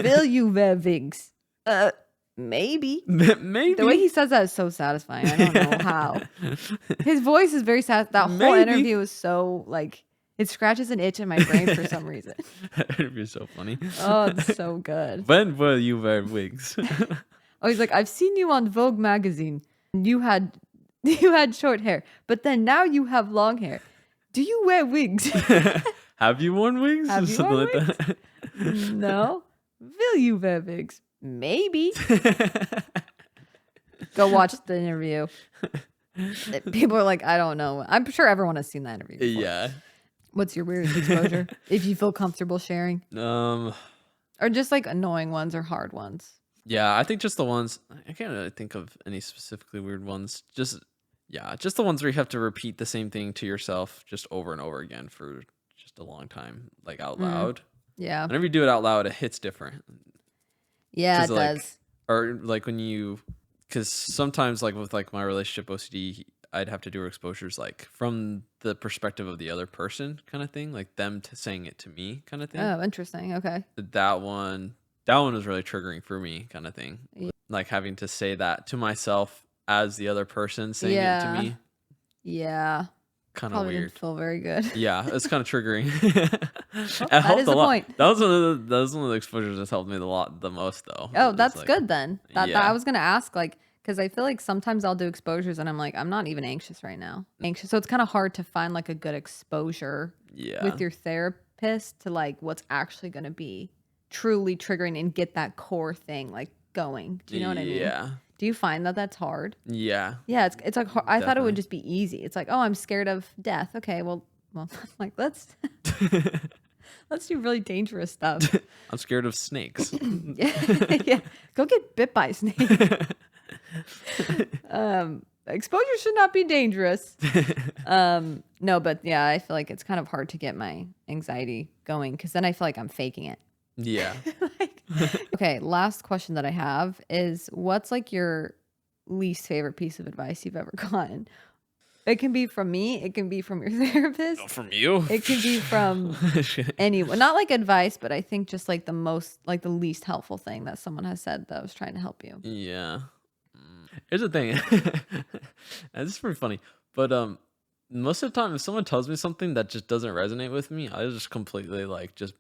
Will you wear wigs? Maybe. Maybe. The way he says that is so satisfying. I don't know how. His voice is very sad. That whole Maybe. interview is so like, it scratches an itch in my brain for some reason. It'd be so funny. Oh, it's so good. When will you wear wigs? Oh, he's like, I've seen you on Vogue magazine. You had short hair, but then now you have long hair. Do you wear wigs? Have you worn wigs? Have Or you something worn like that. No. Will you wear wigs? Maybe. Go watch the interview. People are like, I don't know. I'm sure everyone has seen that interview before. Yeah. What's your weirdest exposure? If you feel comfortable sharing. Um. Or just like annoying ones or hard ones. Yeah, I think just the ones. I can't really think of any specifically weird ones. Just the ones where you have to repeat the same thing to yourself just over and over again for just a long time, like out loud. Yeah. Whenever you do it out loud, it hits different. Yeah, it 'Cause, like, does. Or like when you, because sometimes like with like my relationship OCD, I'd have to do exposures like from the perspective of the other person, kind of thing, like them saying it to me, kind of thing. Oh, interesting. Okay. That one was really triggering for me, kind of thing. Yeah. Like having to say that to myself as the other person saying it Yeah. to me, Yeah. kind of Probably weird. didn't feel very good. Yeah, it's kind of triggering. It that helped is a the lot. point. That was one of the exposures that's helped me the most though. Oh, It's that's like, good then. That yeah. I was gonna ask, like, because I feel like sometimes I'll do exposures and I'm like, I'm not even anxious right now. Anxious, so it's kind of hard to find like a good exposure Yeah. with your therapist to like what's actually gonna be truly triggering and get that core thing like going. Do you know what I mean? Yeah. Do you find that that's hard? Yeah. Yeah, it's like I thought it would Definitely. just be easy. It's like, oh, I'm scared of death. Okay, well, like let's do really dangerous stuff. I'm scared of snakes. Yeah, go get bit by a snake. Exposure should not be dangerous. No, but yeah, I feel like it's kind of hard to get my anxiety going because then I feel like I'm faking it. Yeah. Okay, last question that I have is what's like your least favorite piece of advice you've ever gotten? It can be from me, it can be from your therapist, From you? it can be from anyone. Not like advice, but I think just like the least helpful thing that someone has said that was trying to help you. Yeah. Here's the thing. And this is pretty funny. But most of the time, if someone tells me something that just doesn't resonate with me, I just completely like just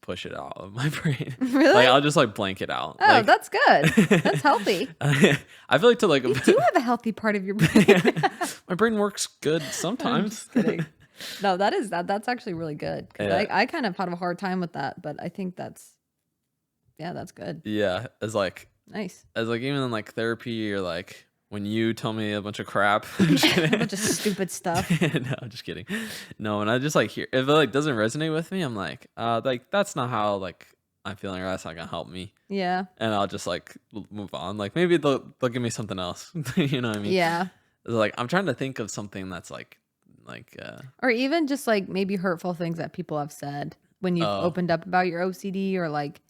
push it out of my brain. Really? Like I'll just like blank it out. Oh, Like, that's good. That's healthy. I feel like to like You do have a healthy part of your brain. my brain works good I'm sometimes. just kidding. No, that's actually really good. Because Yeah. I kind of had a hard time with that, but I think that's good. Yeah, Nice. as like even in like therapy or like when you tell me a bunch of crap. I'm just A kidding. bunch of stupid stuff. No, I'm just kidding. No, and I just like hear if it like doesn't resonate with me, I'm like that's not how like I'm feeling, or that's not gonna help me. Yeah. And I'll just like move on. Like maybe they'll give me something else. You know what I mean? Yeah. It's like I'm trying to think of something that's like Or even just like maybe hurtful things that people have said when you've Oh. opened up about your OCD, or like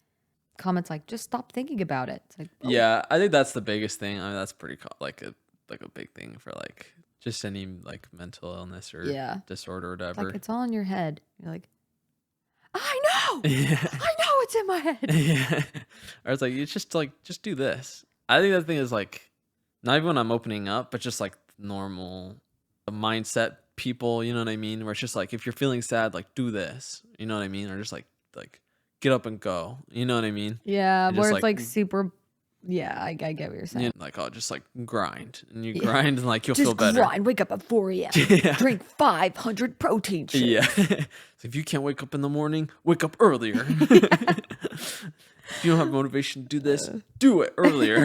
comments like, just stop thinking about it. It's like, oh, yeah, I think that's the biggest thing. I mean, that's pretty like a big thing for like just any like mental illness or Yeah. disorder or it's whatever. like, it's all in your head. You're like, I know. Yeah. I know it's in my head. Yeah. Or it's like it's just do this. I think that thing is like not even when I'm opening up, but just like normal mindset people, you know what I mean? Where it's just like if you're feeling sad, like do this. You know what I mean? Or just like get up and go. You know what I mean? Yeah. And Where just, it's like super. Yeah. I get what you're saying. You know, like oh just like grind. And you Yeah. grind and like you'll feel better. grind. Wake up at 4 a.m. Yeah. Drink 500 protein shakes. Yeah. So if you can't wake up in the morning, wake up earlier. If you don't have motivation to do this, do it earlier.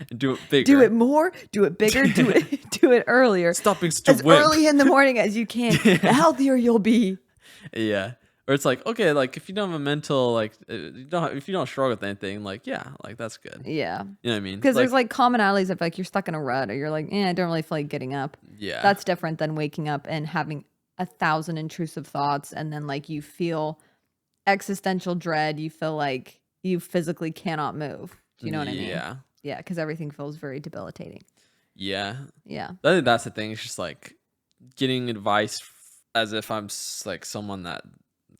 And do it bigger. Do it more. Do it bigger. Do it earlier. Stop being such a As wimp. early in the morning as you can. The healthier you'll be. Yeah. Or it's like, okay, like if you don't have a mental, like if you don't struggle with anything, like, yeah, like that's good. Yeah. You know what I mean? Because there's like commonalities of like you're stuck in a rut, or you're like, I don't really feel like getting up. yeah. That's different than waking up and having 1,000 intrusive thoughts, and then like you feel existential dread. You feel like you physically cannot move. Do you know what I mean? Yeah. Yeah, because everything feels very debilitating. Yeah. Yeah. I think that's the thing. It's just like getting advice as if I'm like someone that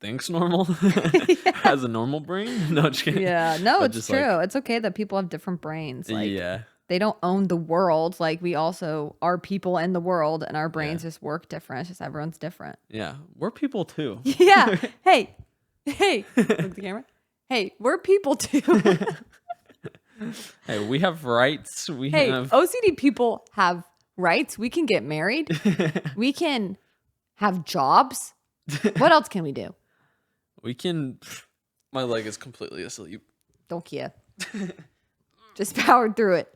thinks normal, has a normal brain. No, just kidding. Yeah. No, But it's just, true. like- It's okay that people have different brains. Like, yeah. they don't own the world. Like, we also are people in the world, and our brains just work different. It's just everyone's different. Yeah. We're people too. Yeah. Hey. Look at the camera. Hey, we're people too. Hey, we have rights. We Hey, have. OCD people have rights. We can get married. We can have jobs. What else can we do? We can. My leg is completely asleep. Don't care. Just power through it.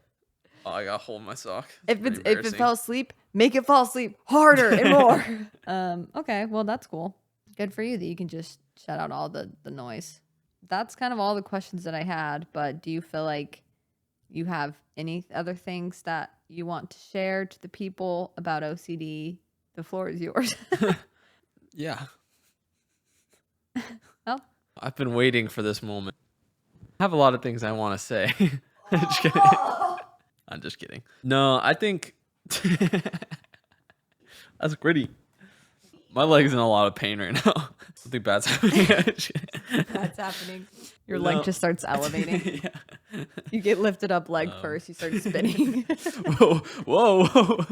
Oh, I got a hole in my sock. If Pretty it fell embarrassing. asleep, make it fall asleep harder and more. Okay, well that's cool. Good for you that you can just shut out all the noise. That's kind of all the questions that I had, but do you feel like you have any other things that you want to share to the people about OCD? The floor is yours. Yeah. Well, I've been waiting for this moment. I have a lot of things I want to say. Just kidding. I'm just kidding. No, I think that's gritty. My leg's in a lot of pain right now. Something bad's happening. that's happening. Your leg just starts elevating. Yeah. You get lifted up leg first. You start spinning. Whoa, whoa, whoa.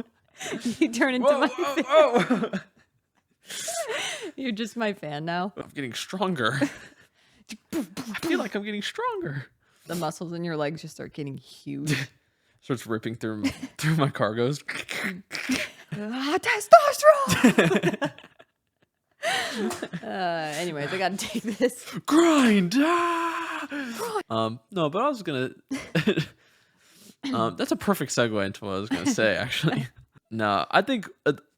You turn into Whoa, my whoa, whoa. You're just my fan now. I'm getting stronger. I feel like I'm getting stronger. The muscles in your legs just start getting huge. Starts ripping through my cargos. Testosterone. Anyways, I gotta take this. Grind. No, but I was gonna. That's a perfect segue into what I was gonna say. Actually, no, I think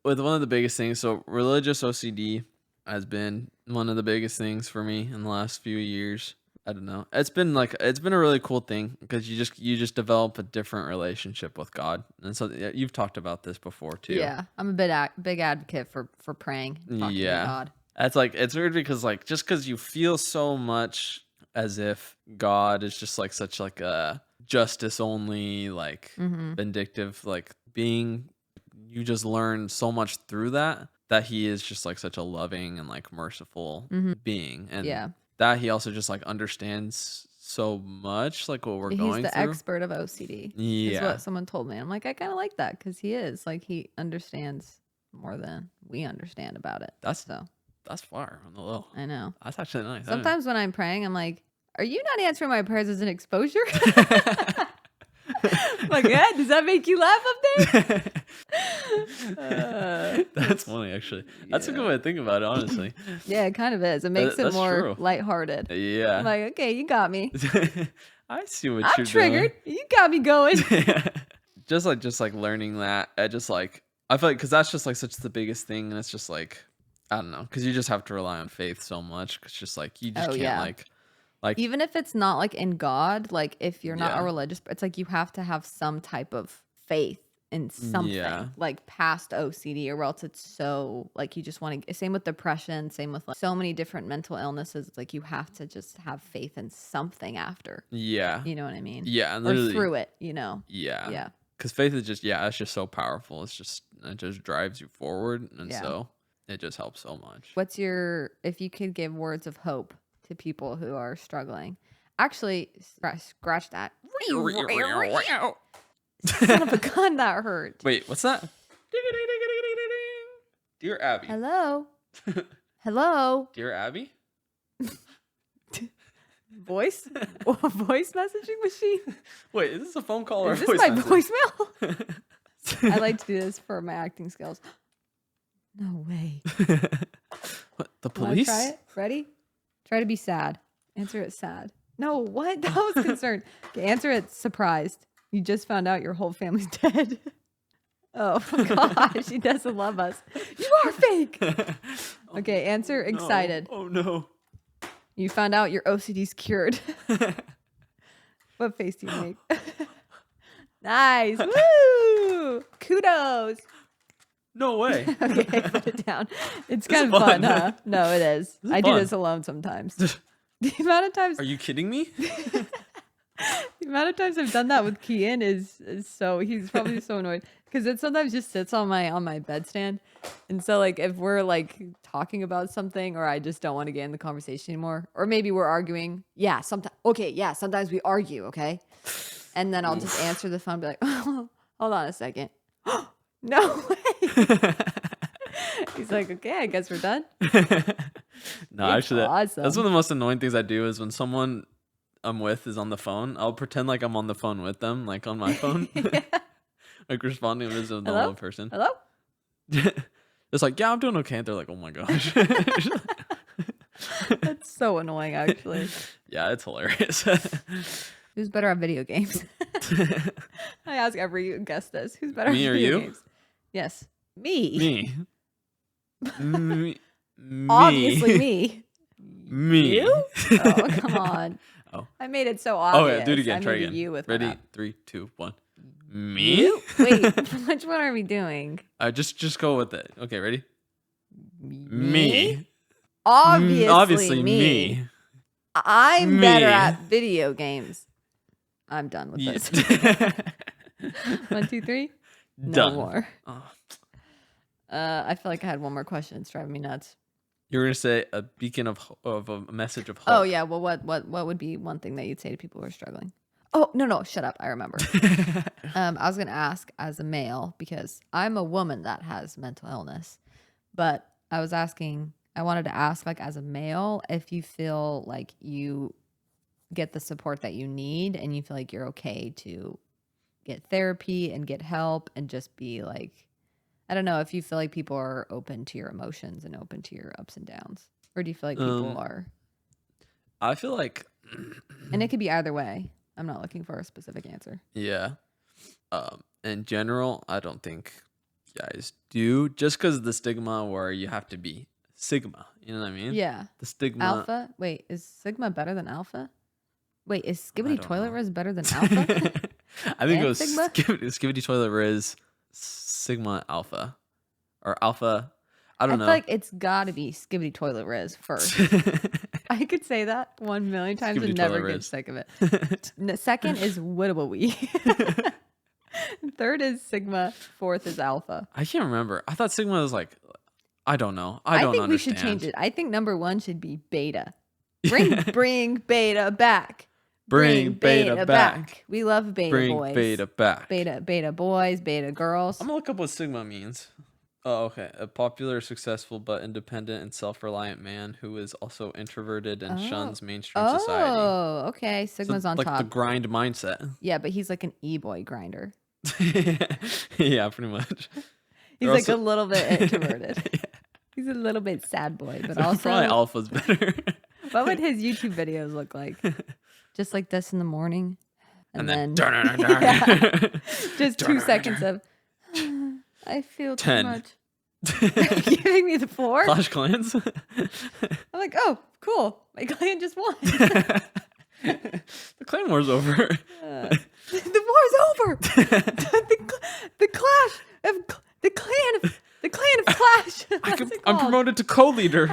with one of the biggest things. So religious OCD has been one of the biggest things for me in the last few years. I don't know. It's been a really cool thing because you just develop a different relationship with God, and so you've talked about this before too. Yeah, I'm a big advocate for praying. And talking to God. That's like it's weird because like just because you feel so much as if God is just like such like a justice only like vindictive like being, you just learn so much through that he is just like such a loving and like merciful being, and Yeah. that he also just like understands so much, like what we're He's going the through. expert of OCD. Is Yeah, what someone told me. I'm like, I kind of like that because he is. Like, he understands more than we understand about it. that's So, that's far on the low. I know. That's actually nice. Sometimes when I'm praying, I'm like, are you not answering my prayers as an exposure? Like, yeah, does that make you laugh up there? That's funny, actually. That's a good yeah. way to think about it, honestly. Yeah, it kind of is. It makes it That's more true. lighthearted. I'm Yeah. like, okay, you got me. I see what I'm you're triggered. You got me going. doing. just like learning that. I just like I feel like because that's just like such the biggest thing, and it's just like I don't know, because you just have to rely on faith so much. Cause just like you just Oh, can't yeah. like Even if it's not like in God, like if you're not Yeah. a religious, it's like you have to have some type of faith in something, Yeah. like past OCD, or else it's so like you just want to. Same with depression, same with like so many different mental illnesses. It's like you have to just have faith in something after. yeah You know what I mean? yeah and Or literally through it, you know? yeah Yeah. because faith is just it's just so powerful. It just drives you forward, and Yeah. so it just helps so much. What's if you could give words of hope to people who are struggling? Actually, scratch that. Son of a gun, that hurt. Wait, what's that? Dear Abby. Hello? Hello? Dear Abby? Voice? Voice messaging machine? Wait, is this a phone call or Is a this voice my message? voicemail? I like to do this for my acting skills. No way. What, the Wanna police? try it? Ready? Try to be sad. Answer it sad. No, what? That was concerned. Okay, answer it surprised. You just found out your whole family's dead. Oh my gosh, he doesn't love us. You are fake. Okay, answer excited. Oh no. You found out your OCD's cured. What face do you make? Nice. Woo! Kudos. No way. Okay, put it down. It's This kind is of fun, fun. huh? No, it is. This is I do fun. this alone sometimes. The amount of times Are you kidding me? I've done that with Kian is so he's probably so annoyed because it sometimes just sits on my bedstand, and so like if we're like talking about something or I just don't want to get in the conversation anymore, or maybe we're arguing. Yeah, sometimes we argue. Okay, and then I'll just answer the phone, and be like, oh, hold on a second. No way. He's like, okay, I guess we're done. No, It's actually, that's one awesome. of the most annoying things I do is when someone I'm with is on the phone, I'll pretend like I'm on the phone with them, like on my phone, Yeah. like responding to a Hello? normal person. Hello? It's like, yeah, I'm doing okay. And they're like, oh my gosh. That's so annoying, actually. Yeah, it's hilarious. Who's better at video games? I ask every guest this. Who's better Me at or video you? games? Yes. Me. Me. Me. Obviously me. Me. You? Oh, come on. Oh. I made it so Oh obvious. yeah, do it again. I Try made again. You with Ready? my 3, 2, 1. Me? You? Wait, which one are we doing? Just go with it. Okay, ready? Me? Mm, Obviously, me. me. I'm better Me. at video games. I'm done with Yeah. this. 1, 2, 3. No Done. more. Oh. I feel like I had one more question. It's driving me nuts. You're gonna say a beacon of a message of hope. Oh yeah. Well, what would be one thing that you'd say to people who are struggling? Oh no, shut up. I remember. I was gonna ask as a male because I'm a woman that has mental illness, but I wanted to ask like as a male if you feel like you get the support that you need and you feel like you're okay to get therapy and get help and just be like, I don't know if you feel like people are open to your emotions and open to your ups and downs, or do you feel like people are? I feel like, And it could be either way. I'm not looking for a specific answer. yeah. In general, I don't think guys do, just because of the stigma where you have to be Sigma. You know what I mean? Yeah. The stigma. Alpha? Wait, is Sigma better than Alpha? Wait, is Skibbity don't Toilet know. Riz better than Alpha? I think And it was Sigma? Skibidi Toilet Riz, Sigma Alpha, or Alpha. I don't know. feel like it's got to be Skibbity Toilet Riz first. I could say that 1,000,000 times Skibbity and never Toilet get Riz. sick of it. Second is Wittawee. Third is Sigma. Fourth is Alpha. I can't remember. I thought Sigma was like, I don't know. I don't think we understand. should change it. I think number 1 should be Beta. Bring Beta back. Bring beta back. We love beta Bring boys. beta back. Beta boys, beta girls. I'm gonna look up what sigma means. Oh, okay. A popular, successful, but independent and self-reliant man who is also introverted and shuns mainstream society. Oh, okay. So, Sigma's on like top. the grind mindset. Yeah, but he's like an e-boy grinder. Yeah, pretty much. He's They're like also- a little bit introverted. Yeah. He's a little bit sad boy, but So also probably alpha's better. what would his YouTube videos look like? Just like this in the morning, and then yeah. just 2 seconds of I feel too 10. much. Giving me the 4. Clash Clans. I'm like, oh, cool. My clan just won. The clan war's over. The war's over. The clash of the clan of Clash. I'm promoted to co-leader.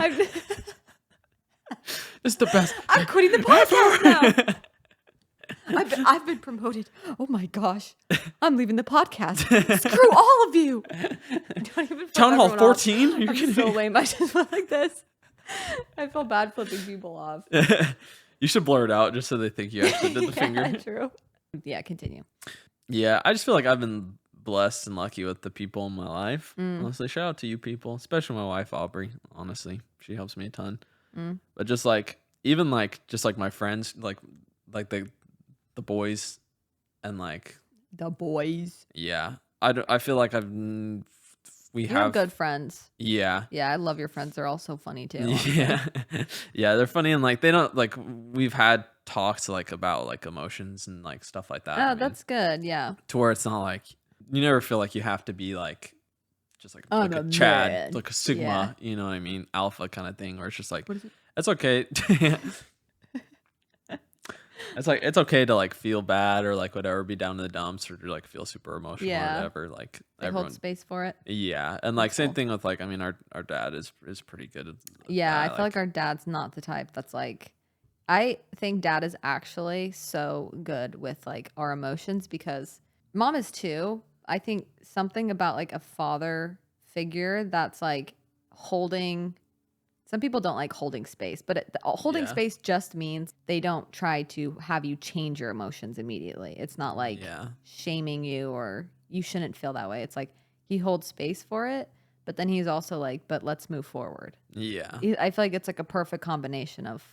It's the best. I'm quitting the podcast now. I've been promoted. Oh my gosh. I'm leaving the podcast. Screw all of you. Don't even Town Hall everyone off. 14? You're I'm kidding so me. lame. I just went like this. I feel bad flipping people off. You should blur it out just so they think you actually did the finger. True. Yeah, continue. Yeah, I just feel like I've been blessed and lucky with the people in my life. Honestly, shout out to you people, especially my wife Aubrey. Honestly, she helps me a ton. But just like even like just like my friends, like the boys, and like The boys. yeah, I feel like we You have have good friends. yeah. Yeah, I love your friends. They're all so funny too. Yeah. Yeah, they're funny and like they don't like we've had talks like about like emotions and like stuff like that. Oh, I mean, that's good. Yeah. to where it's not like you never feel like you have to be like just like I'm a a Chad, man. like a Sigma, Yeah. you know what I mean, alpha kind of thing, where it's just like What is it? it's okay. It's like it's okay to like feel bad or like whatever, be down in the dumps or like feel super emotional Yeah. or whatever. Like They everyone, hold space for it. yeah, and like That's same cool. thing with like I mean our dad is pretty good at Yeah, that, I feel like our dad's not the type that's like I think dad is actually so good with like our emotions because mom is too. I think something about like a father figure that's like holding some people don't like holding space, but holding Yeah. space just means they don't try to have you change your emotions immediately. It's not like yeah. shaming you or you shouldn't feel that way. It's like he holds space for it, but then he's also like, but let's move forward. Yeah. I feel like it's like a perfect combination of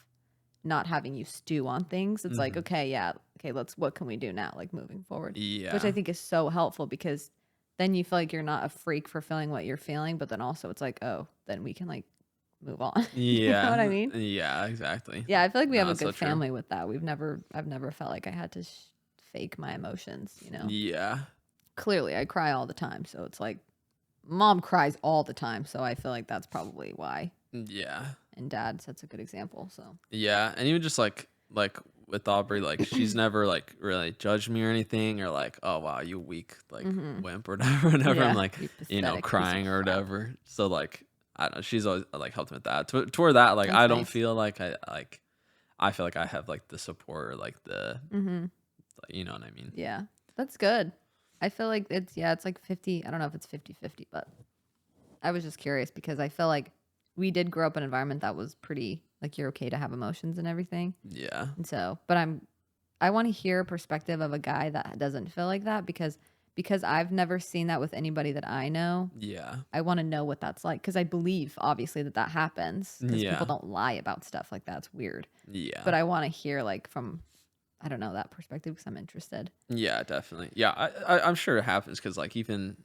not having you stew on things. It's like, okay, yeah, okay, what can we do now? Like moving forward. Yeah. Which I think is so helpful because then you feel like you're not a freak for feeling what you're feeling, but then also it's like, oh, then we can like move on. Yeah. You know what I mean? Yeah, exactly. Yeah, I feel like we have No, a that's so good true. family with that. I've never felt like I had to fake my emotions, you know? Yeah. Clearly, I cry all the time. So it's like mom cries all the time. So I feel like that's probably why. Yeah. And dad sets a good example. So Yeah. And even just like with Aubrey, like she's never like really judged me or anything or like, oh wow, you weak like wimp or whatever. Whenever Yeah, I'm like, you you know, pathetic piece of crying or crap. whatever. So like I don't know, she's always like helped me with that. Toward that, like That's I don't nice. feel like I feel like I have like the support or like the you know what I mean? yeah, that's good. I feel like it's like 50. I don't know if it's 50-50, but I was just curious because I feel like we did grow up in an environment that was pretty like you're okay to have emotions and everything. Yeah. And so, but I want to hear a perspective of a guy that doesn't feel like that because I've never seen that with anybody that I know. Yeah. I want to know what that's like because I believe obviously that happens because Yeah. people don't lie about stuff like that. It's weird. Yeah. But I want to hear like from, I don't know, that perspective because I'm interested. Yeah, definitely. Yeah, I'm sure it happens because like even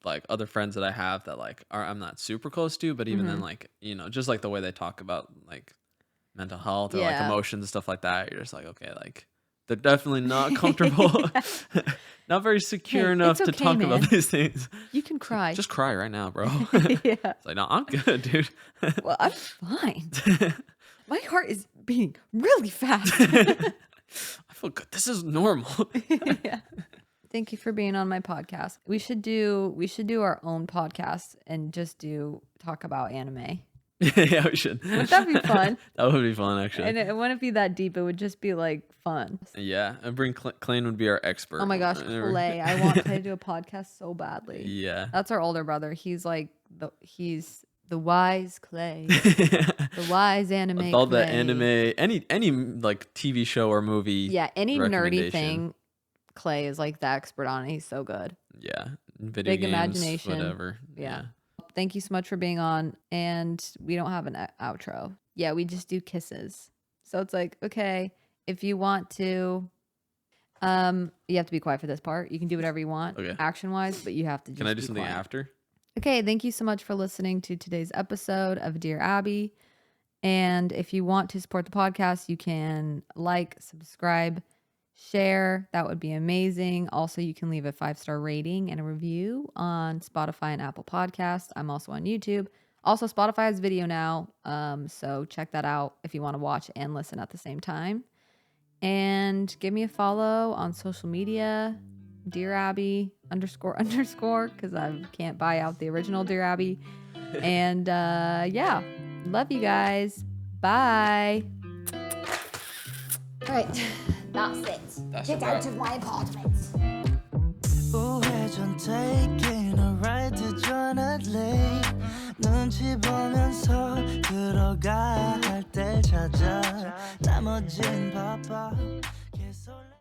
like other friends that I have that like I'm not super close to, but even then like you know just like the way they talk about like mental health or like Yeah. emotions and stuff like that, you're just like okay, like they're definitely not comfortable, not very secure Hey, enough it's to okay, talk man. about these things. You can cry. Just cry right now, bro. Yeah. It's like no, I'm good, dude. Well, I'm fine. My heart is beating really fast. I feel good. This is normal. Yeah. Thank you for being on my podcast. We should do our own podcast and just talk about anime. Yeah, we should. Wouldn't that be fun? That would be fun, actually. And it wouldn't be that deep. It would just be like fun. Yeah, and bring Clayne would be our expert. Oh my gosh, Clay. I want Clay to do a podcast so badly. Yeah. That's our older brother. He's like he's The wise Clay. The wise anime With all the Clay. anime, any like TV show or movie. Yeah, any nerdy recommendation. thing, Clay is like the expert on it. He's so good. Yeah, video Big games, imagination. whatever. Yeah. Thank you so much for being on. And we don't have an outro. Yeah, we just do kisses. So it's like, okay, if you want to, you have to be quiet for this part. You can do whatever you want, action wise, but you have to. Just Can I do be something quiet. after? Okay, thank you so much for listening to today's episode of Dear Abby. And if you want to support the podcast, you can like, subscribe, share. That would be amazing. Also, you can leave a 5-star rating and a review on Spotify and Apple Podcasts. I'm also on YouTube. Also, Spotify has video now, so check that out if you want to watch and listen at the same time. And give me a follow on social media, Dear Abby __, because I can't buy out the original Dear Abby. And yeah, love you guys. Bye. All right, that's it. Get out of my apartment. 우회전 taking a ride to journey 눈치 보면서 들어가야 할 때 찾아 나머진 바빠